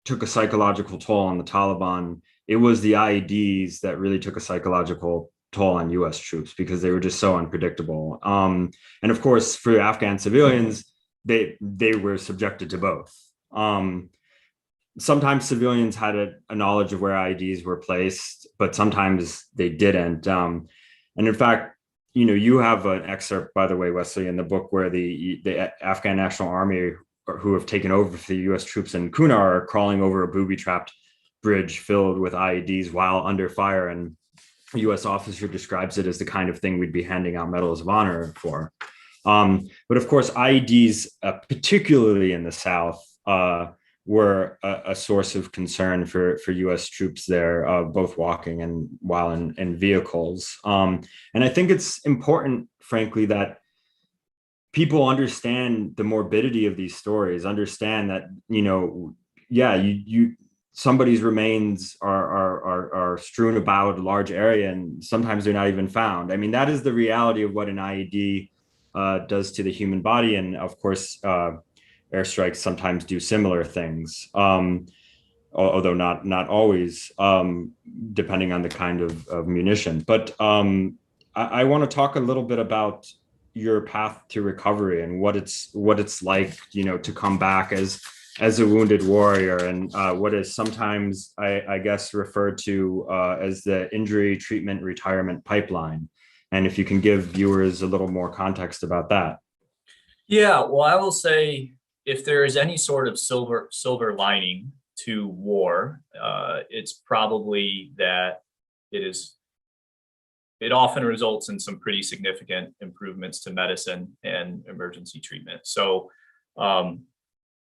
took a psychological toll on the Taliban, it was the IEDs that really took a psychological toll on US troops because they were just so unpredictable. And of course, for Afghan civilians, they were subjected to both. Sometimes civilians had a knowledge of where IEDs were placed, but sometimes they didn't. And in fact, you have an excerpt, by the way, Wesley, in the book where the Afghan National Army, who have taken over for the US troops in Kandahar, are crawling over a booby-trapped bridge filled with IEDs while under fire. And a US officer describes it as the kind of thing we'd be handing out medals of honor for. But of course, IEDs, particularly in the South, were a source of concern for US troops there, both walking and while in vehicles. And I think it's important, frankly, that people understand the morbidity of these stories, understand that, somebody's remains are strewn about a large area and sometimes they're not even found. I mean, that is the reality of what an IED does to the human body. And of course, airstrikes sometimes do similar things, although not always, depending on the kind of munition. But I want to talk a little bit about your path to recovery and what it's like, to come back as a wounded warrior, and what is sometimes, I guess, referred to as the injury treatment retirement pipeline. And if you can give viewers a little more context about that. Yeah, well, I will say, if there is any sort of silver lining to war, it's probably that it often results in some pretty significant improvements to medicine and emergency treatment. So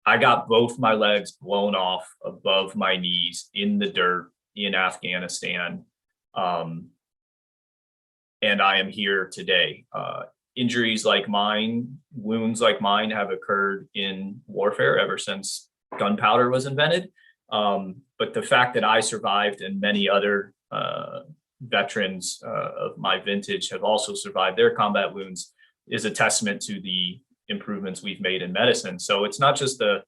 I got both my legs blown off above my knees in the dirt in Afghanistan. And I am here today. Injuries like mine, wounds like mine have occurred in warfare ever since gunpowder was invented. But the fact that I survived and many other veterans of my vintage have also survived their combat wounds is a testament to the improvements we've made in medicine. So it's not just the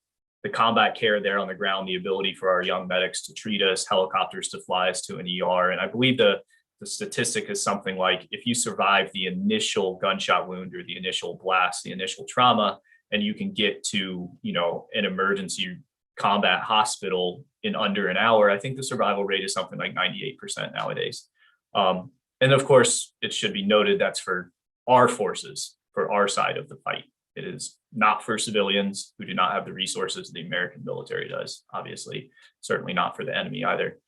combat care there on the ground, the ability for our young medics to treat us, helicopters to fly us to an ER. And I believe the statistic is something like, if you survive the initial gunshot wound or the initial blast, the initial trauma, and you can get to, an emergency combat hospital in under an hour, I think the survival rate is something like 98% nowadays. And of course, it should be noted that's for our forces, for our side of the fight. It is not for civilians who do not have the resources the American military does, obviously, certainly not for the enemy either.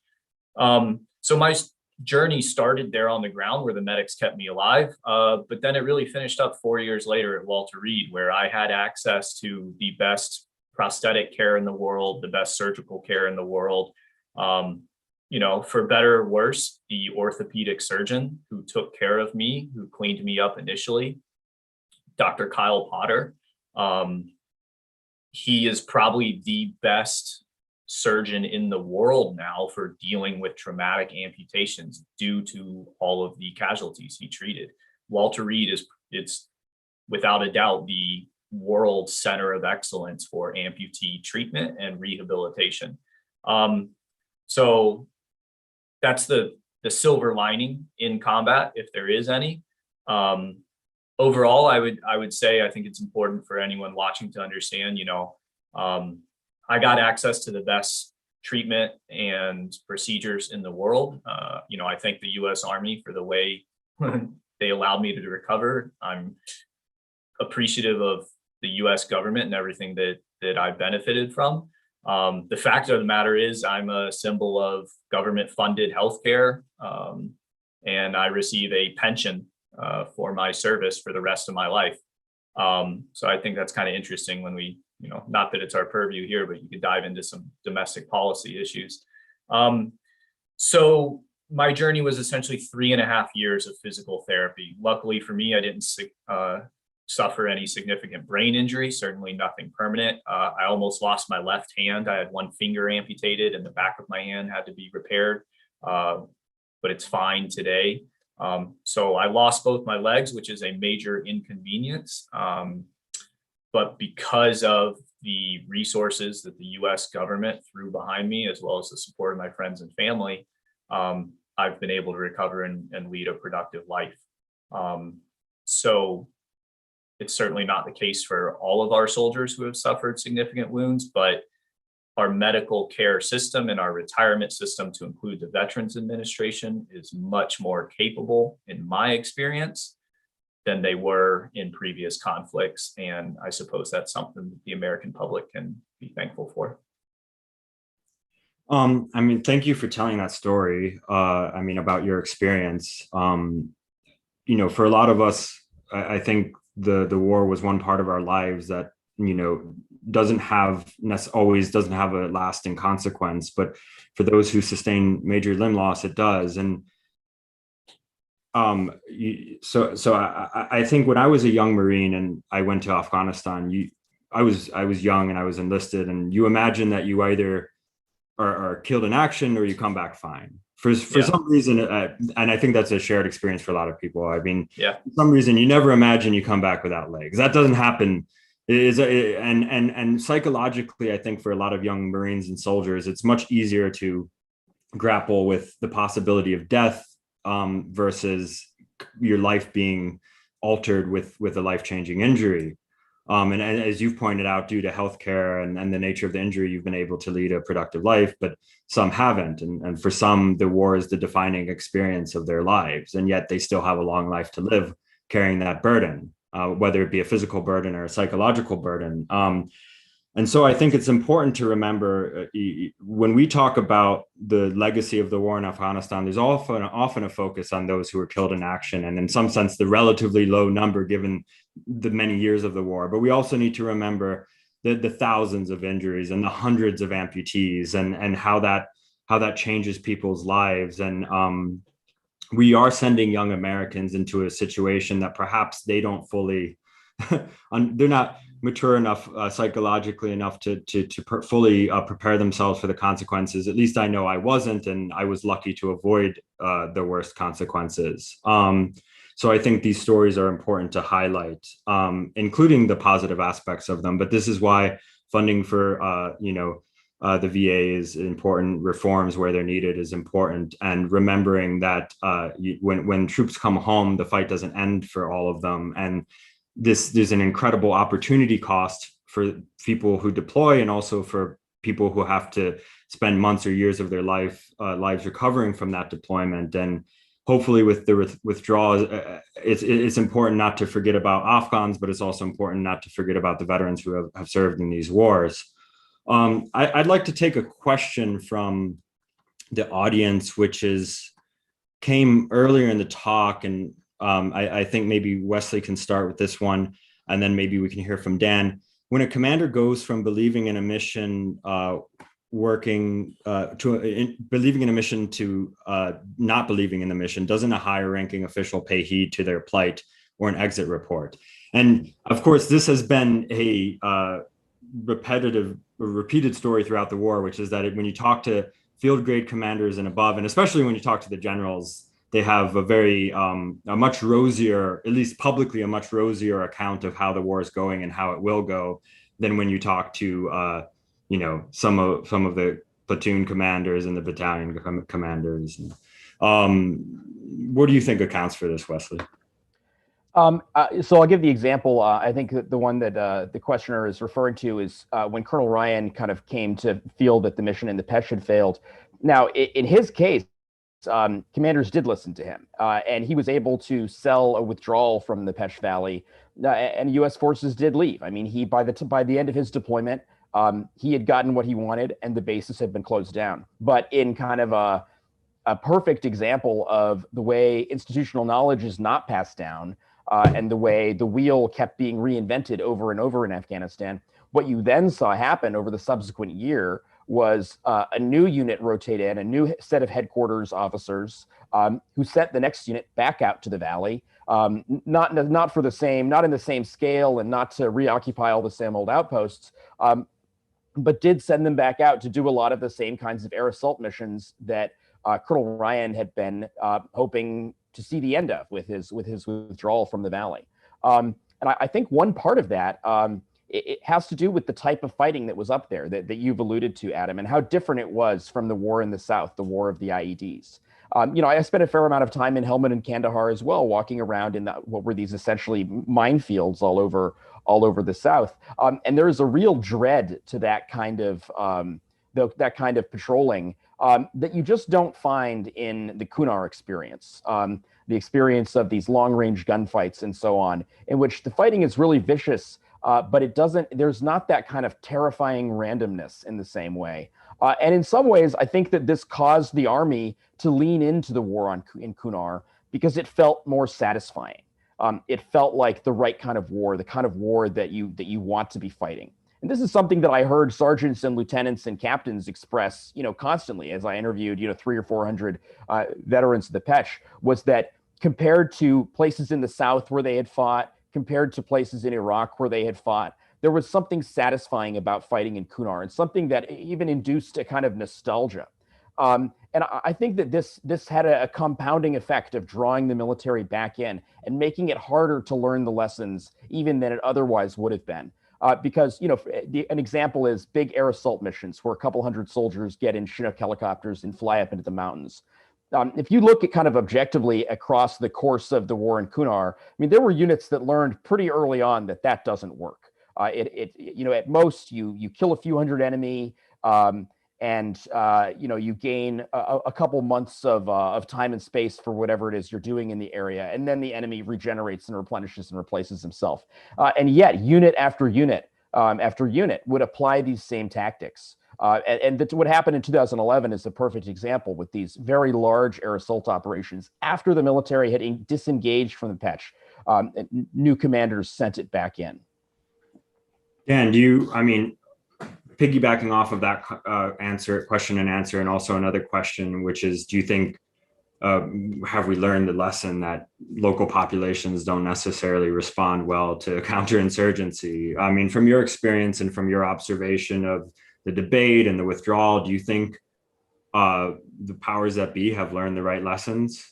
So my journey started there on the ground where the medics kept me alive, but then it really finished up 4 years later at Walter Reed, where I had access to the best prosthetic care in the world, the best surgical care in the world. For better or worse, the orthopedic surgeon who took care of me, who cleaned me up initially, Dr. Kyle Potter, he is probably the best surgeon in the world now for dealing with traumatic amputations due to all of the casualties he treated. Walter Reed it's without a doubt the world center of excellence for amputee treatment and rehabilitation. So that's the silver lining in combat, if there is any. Overall, I would say, I think it's important for anyone watching to understand, I got access to the best treatment and procedures in the world. I thank the US Army for the way they allowed me to recover. I'm appreciative of the US government and everything that that I benefited from. The fact of the matter is I'm a symbol of government funded healthcare, and I receive a pension for my service for the rest of my life. So I think that's kind of interesting when we, not that it's our purview here, but you could dive into some domestic policy issues. So my journey was essentially 3.5 years of physical therapy. Luckily for me, I didn't suffer any significant brain injury, certainly nothing permanent. I almost lost my left hand. I had one finger amputated and the back of my hand had to be repaired, but it's fine today. So I lost both my legs, which is a major inconvenience. But because of the resources that the US government threw behind me, as well as the support of my friends and family, I've been able to recover and lead a productive life. So it's certainly not the case for all of our soldiers who have suffered significant wounds, but our medical care system and our retirement system, to include the Veterans Administration, is much more capable, in my experience, than they were in previous conflicts. And I suppose that's something that the American public can be thankful for. I mean, thank you for telling that story. I mean, about your experience. For a lot of us, I think the war was one part of our lives that, always doesn't have a lasting consequence, but for those who sustain major limb loss, it does. And so I think when I was a young Marine and I went to Afghanistan, I was young and I was enlisted, and you imagine that you either are killed in action or you come back fine. For some reason, and I think that's a shared experience for a lot of people. I mean, for some reason, you never imagine you come back without legs. That doesn't happen. And psychologically, I think for a lot of young Marines and soldiers, it's much easier to grapple with the possibility of death versus your life being altered with a life-changing injury. And as you've pointed out, due to healthcare and the nature of the injury, you've been able to lead a productive life, but some haven't. And for some, the war is the defining experience of their lives, and yet they still have a long life to live carrying that burden, whether it be a physical burden or a psychological burden. And so I think it's important to remember when we talk about the legacy of the war in Afghanistan, there's often a focus on those who were killed in action, and in some sense, the relatively low number given the many years of the war. But we also need to remember the thousands of injuries and the hundreds of amputees and how that changes people's lives. And we are sending young Americans into a situation that perhaps they don't fully, they're not mature enough psychologically enough to fully prepare themselves for the consequences. At least I know I wasn't, and I was lucky to avoid the worst consequences. So I think these stories are important to highlight, including the positive aspects of them. But this is why funding for the VA is important. Reforms where they're needed is important, and remembering that when troops come home, the fight doesn't end for all of them. And there's an incredible opportunity cost for people who deploy, and also for people who have to spend months or years of their lives recovering from that deployment. And hopefully with the withdrawal, it's important not to forget about Afghans, but it's also important not to forget about the veterans who have served in these wars. I'd like to take a question from the audience, which came earlier in the talk, and I think maybe Wesley can start with this one, and then maybe we can hear from Dan. When a commander goes from believing in a mission, believing in a mission to not believing in the mission, doesn't a higher ranking official pay heed to their plight or an exit report? And of course, this has been a repeated story throughout the war, which is that when you talk to field grade commanders and above, and especially when you talk to the generals, they have a much rosier, at least publicly, a much rosier account of how the war is going and how it will go than when you talk to, some of the platoon commanders and the battalion commanders. What do you think accounts for this, Wesley? So I'll give the example. I think the one that the questioner is referring to is when Colonel Ryan kind of came to feel that the mission in the Pech had failed. Now, in his case, commanders did listen to him, and he was able to sell a withdrawal from the Pech Valley, and U.S. forces did leave. I mean, by the end of his deployment, he had gotten what he wanted, and the bases had been closed down. But in kind of a perfect example of the way institutional knowledge is not passed down, and the way the wheel kept being reinvented over and over in Afghanistan, what you then saw happen over the subsequent year was a new unit rotate in, a new set of headquarters officers who sent the next unit back out to the valley, not in the same scale and not to reoccupy all the same old outposts, but did send them back out to do a lot of the same kinds of air assault missions that Colonel Ryan had been hoping to see the end of with his withdrawal from the valley. And I think one part of that, it has to do with the type of fighting that was up there that you've alluded to, Adam, and how different it was from the war in the South, the war of the IEDs. I spent a fair amount of time in Helmand and Kandahar as well, walking around in what were these essentially minefields all over the South. And there is a real dread to that kind of patrolling that you just don't find in the Kunar experience. The experience of these long-range gunfights and so on, in which the fighting is really vicious, but there's not that kind of terrifying randomness in the same way. And in some ways, I think that this caused the army to lean into the war in Kunar because it felt more satisfying. It felt like the right kind of war, the kind of war that you want to be fighting. And this is something that I heard sergeants and lieutenants and captains express, constantly as I interviewed, 300 or 400 veterans of the Pech, was that compared to places in the South where they had fought, compared to places in Iraq where they had fought, there was something satisfying about fighting in Kunar, and something that even induced a kind of nostalgia. And I think that this had a compounding effect of drawing the military back in and making it harder to learn the lessons even than it otherwise would have been. Because, an example is big air assault missions where a couple hundred soldiers get in Chinook helicopters and fly up into the mountains. If you look at kind of objectively across the course of the war in Kunar, I mean, there were units that learned pretty early on that doesn't work. At most you kill a few hundred enemy, and you gain a couple months of time and space for whatever it is you're doing in the area, and then the enemy regenerates and replenishes and replaces himself. And yet, unit after unit would apply these same tactics. And what happened in 2011 is a perfect example with these very large air assault operations. After the military had disengaged from the Pech, new commanders sent it back in. Dan, piggybacking off of that question and answer, and also another question, which is, do you think, have we learned the lesson that local populations don't necessarily respond well to counterinsurgency? I mean, from your experience and from your observation of the debate and the withdrawal, do you think the powers that be have learned the right lessons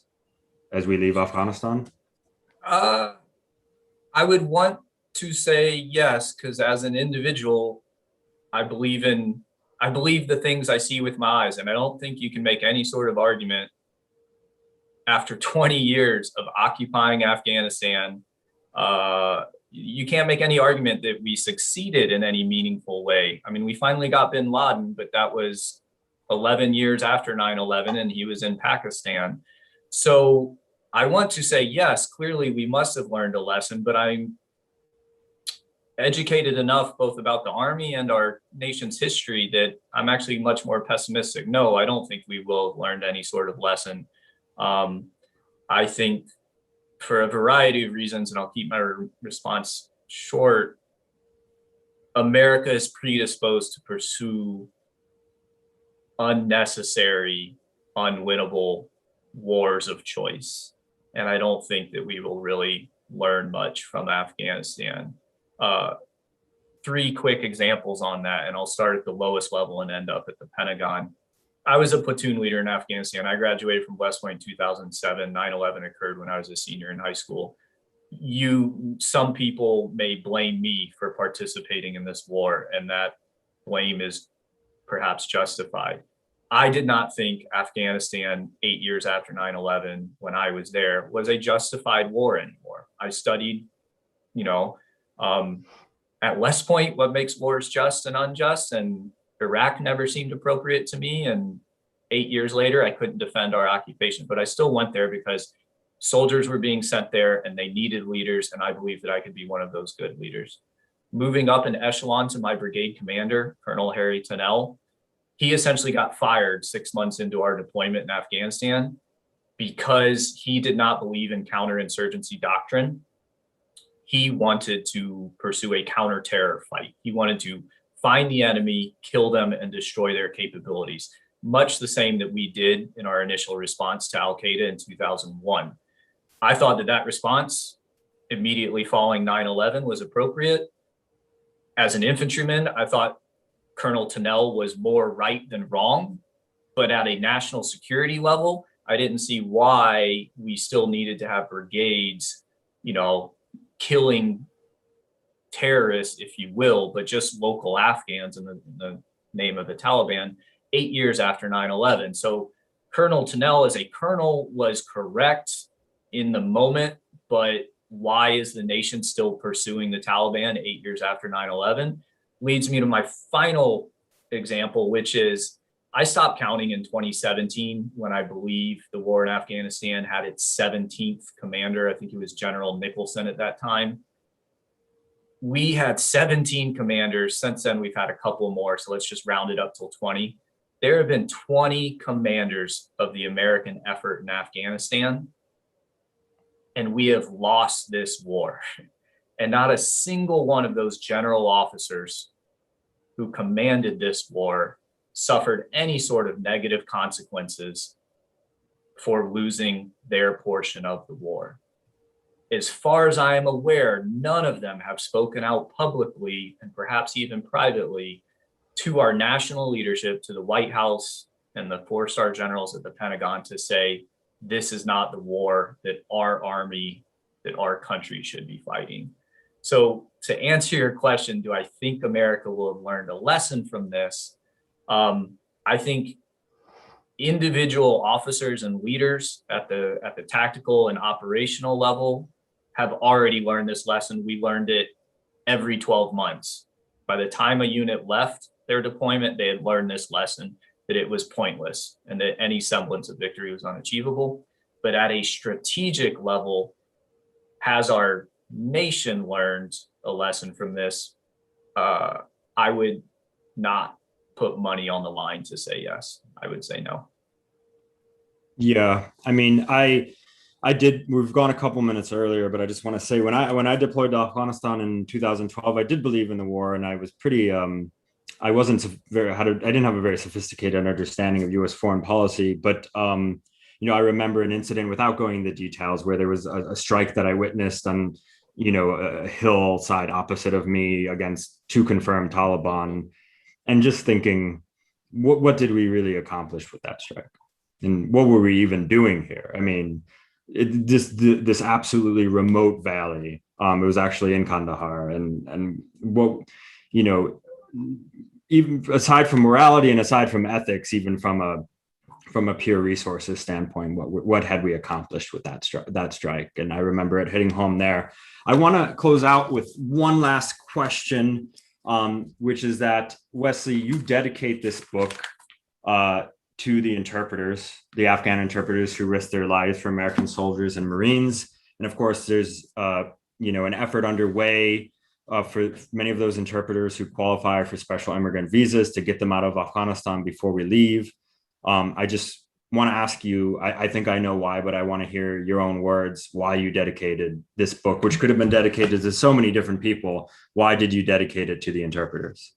as we leave Afghanistan? I would want to say yes, because as an individual, I believe the things I see with my eyes, and I don't think you can make any sort of argument after 20 years of occupying Afghanistan. You can't make any argument that we succeeded in any meaningful way. I mean, we finally got bin Laden, but that was 11 years after 9/11, and he was in Pakistan. So I want to say, yes, clearly we must have learned a lesson, but I'm educated enough both about the Army and our nation's history that I'm actually much more pessimistic. No, I don't think we will have learned any sort of lesson. I think for a variety of reasons, and I'll keep my response short, America is predisposed to pursue unnecessary, unwinnable wars of choice. And I don't think that we will really learn much from Afghanistan. 3 quick examples on that, and I'll start at the lowest level and end up at the Pentagon. I was a platoon leader in Afghanistan. I graduated from West Point in 2007. 9/11 occurred when I was a senior in high school. Some people may blame me for participating in this war, and that blame is perhaps justified. I did not think Afghanistan 8 years after 9/11, when I was there, was a justified war anymore. I studied, at West Point, what makes wars just and unjust, and Iraq never seemed appropriate to me, and 8 years later, I couldn't defend our occupation, but I still went there because soldiers were being sent there and they needed leaders. And I believed that I could be one of those good leaders. Moving up in echelon to my brigade commander, Colonel Harry Tunnell, he essentially got fired 6 months into our deployment in Afghanistan because he did not believe in counterinsurgency doctrine. He wanted to pursue a counter-terror fight. He wanted to find the enemy, kill them, and destroy their capabilities, much the same that we did in our initial response to Al-Qaeda in 2001. I thought that that response, immediately following 9/11, was appropriate. As an infantryman, I thought Colonel Tunnell was more right than wrong, but at a national security level, I didn't see why we still needed to have brigades, killing terrorists, if you will, but just local Afghans in the name of the Taliban 8 years after 9/11. So Colonel Tunnell as a colonel was correct in the moment, but why is the nation still pursuing the Taliban 8 years after 9/11? Leads me to my final example, which is I stopped counting in 2017 when I believe the war in Afghanistan had its 17th commander. I think it was General Nicholson at that time. We had 17 commanders. Since then, we've had a couple more. So let's just round it up till 20. There have been 20 commanders of the American effort in Afghanistan, and we have lost this war. And not a single one of those general officers who commanded this war suffered any sort of negative consequences for losing their portion of the war. As far as I am aware, none of them have spoken out publicly and perhaps even privately to our national leadership, to the White House and the 4-star generals at the Pentagon to say, this is not the war that our army, that our country should be fighting. So to answer your question, do I think America will have learned a lesson from this? I think individual officers and leaders at the tactical and operational level have already learned this lesson. We learned it every 12 months. By the time a unit left their deployment, they had learned this lesson, that it was pointless and that any semblance of victory was unachievable. But at a strategic level, has our nation learned a lesson from this? I would not put money on the line to say yes. I would say no. Yeah, I mean, I did. We've gone a couple minutes earlier, but I just want to say when I deployed to Afghanistan in 2012, I did believe in the war, and I was pretty. I wasn't very. I didn't have a very sophisticated understanding of U.S. foreign policy, but I remember an incident, without going into details, where there was a strike that I witnessed on, a hillside opposite of me against 2 confirmed Taliban, and just thinking, what did we really accomplish with that strike? And what were we even doing here? I mean, this absolutely remote valley. It was actually in Kandahar, and what, even aside from morality and aside from ethics, even from a pure resources standpoint, what had we accomplished with that strike? And I remember it hitting home there. I want to close out with one last question, which is that, Wesley, you dedicate this book to the interpreters, the Afghan interpreters who risked their lives for American soldiers and Marines. And of course, there's an effort underway for many of those interpreters who qualify for special immigrant visas to get them out of Afghanistan before we leave. I just want to ask you, I think I know why, but I want to hear your own words, why you dedicated this book, which could have been dedicated to so many different people. Why did you dedicate it to the interpreters?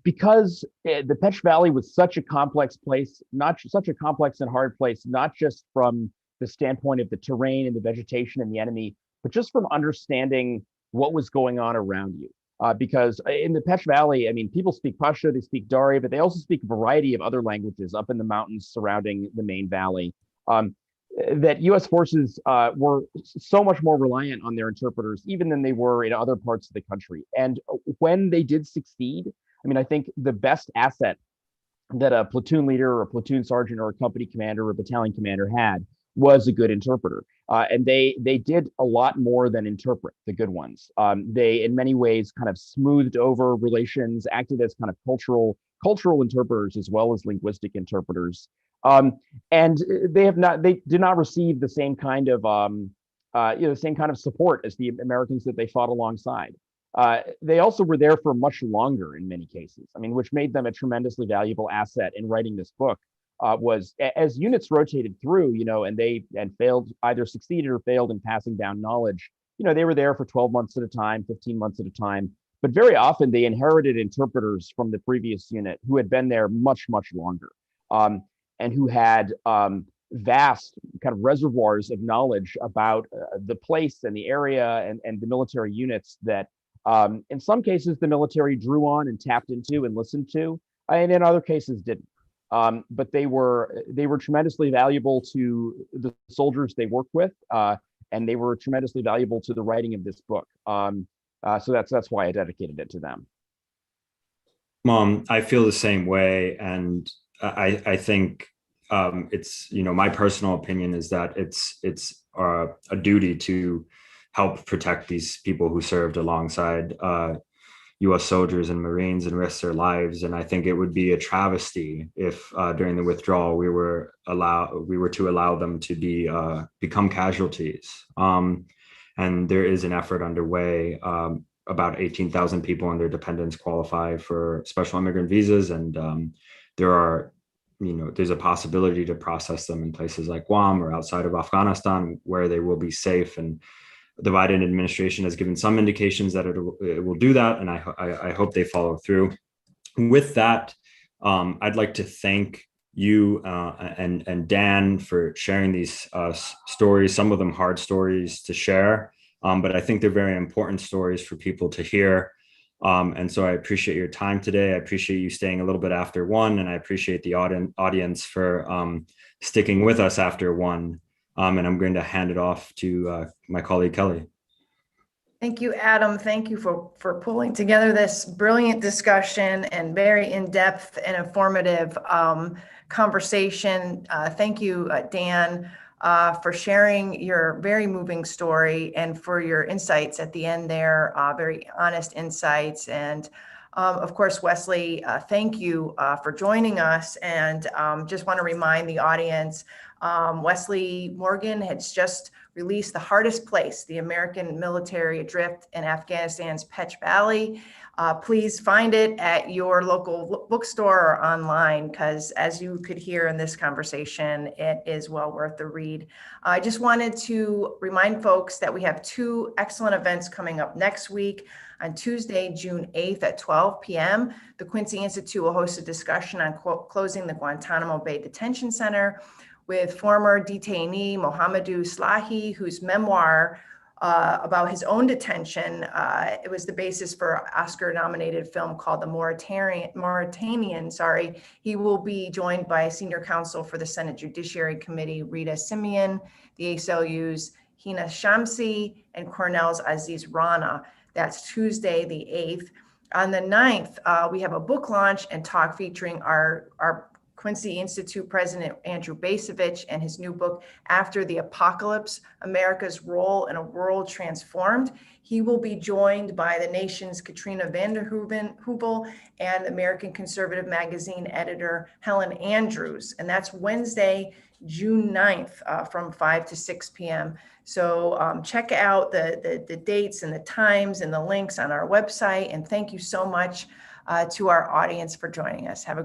Because the Pech Valley was such a complex place, such a complex and hard place, not just from the standpoint of the terrain and the vegetation and the enemy, but just from understanding what was going on around you. Because in the Pech Valley, I mean, people speak Pashto, they speak Dari, but they also speak a variety of other languages up in the mountains surrounding the main valley. That U.S. forces were so much more reliant on their interpreters, even than they were in other parts of the country. And when they did succeed, I mean, I think the best asset that a platoon leader or a platoon sergeant or a company commander or a battalion commander had was a good interpreter. And they did a lot more than interpret, the good ones. They, in many ways, kind of smoothed over relations, acted as kind of cultural cultural interpreters as well as linguistic interpreters. And they did not receive the same kind of the same kind of support as the Americans that they fought alongside. They also were there for much longer in many cases. I mean, which made them a tremendously valuable asset in writing this book. Was as units rotated through, and failed, either succeeded or failed in passing down knowledge. They were there for 12 months at a time, 15 months at a time, but very often they inherited interpreters from the previous unit who had been there much, much longer, and who had vast kind of reservoirs of knowledge about the place and the area and the military units that, in some cases, the military drew on and tapped into and listened to, and in other cases didn't. But they were tremendously valuable to the soldiers they worked with, and they were tremendously valuable to the writing of this book. So that's why I dedicated it to them. I feel the same way, and I think it's, my personal opinion is that it's a duty to help protect these people who served alongside U.S. soldiers and Marines and risked their lives. And I think it would be a travesty if during the withdrawal we were to allow them to become casualties. And there is an effort underway. About 18,000 people and their dependents qualify for special immigrant visas, and there's a possibility to process them in places like Guam or outside of Afghanistan where they will be safe. And the Biden administration has given some indications that it will do that, and I hope they follow through. With that, I'd like to thank you and Dan for sharing these stories, some of them hard stories to share, but I think they're very important stories for people to hear. And so I appreciate your time today. I appreciate you staying a little bit after 1, and I appreciate the audience for sticking with us after 1. And I'm going to hand it off to my colleague, Kelly. Thank you, Adam. Thank you for pulling together this brilliant discussion and very in-depth and informative conversation. Thank you, Dan, for sharing your very moving story and for your insights at the end there, very honest insights. And of course, Wesley, thank you for joining us. And just want to remind the audience, Wesley Morgan has just released The Hardest Place, the American Military Adrift in Afghanistan's Pech Valley. Please find it at your local bookstore or online, because as you could hear in this conversation, it is well worth the read. I just wanted to remind folks that we have 2 excellent events coming up next week. On Tuesday, June 8th at 12 p.m., the Quincy Institute will host a discussion on closing the Guantanamo Bay Detention Center with former detainee Mohamedou Slahi, whose memoir about his own detention, it was the basis for Oscar-nominated film called The Mauritanian. He will be joined by Senior Counsel for the Senate Judiciary Committee, Rita Simeon, the ACLU's Hina Shamsi, and Cornell's Aziz Rana. That's Tuesday, the 8th. On the 9th, we have a book launch and talk featuring our Quincy Institute President Andrew Bacevich and his new book, After the Apocalypse, America's Role in a World Transformed. He will be joined by the nation's Katrina vanden Heuvel and American Conservative Magazine editor Helen Andrews. And that's Wednesday, June 9th from 5 to 6 p.m. So check out the dates and the times and the links on our website. And thank you so much to our audience for joining us. Have a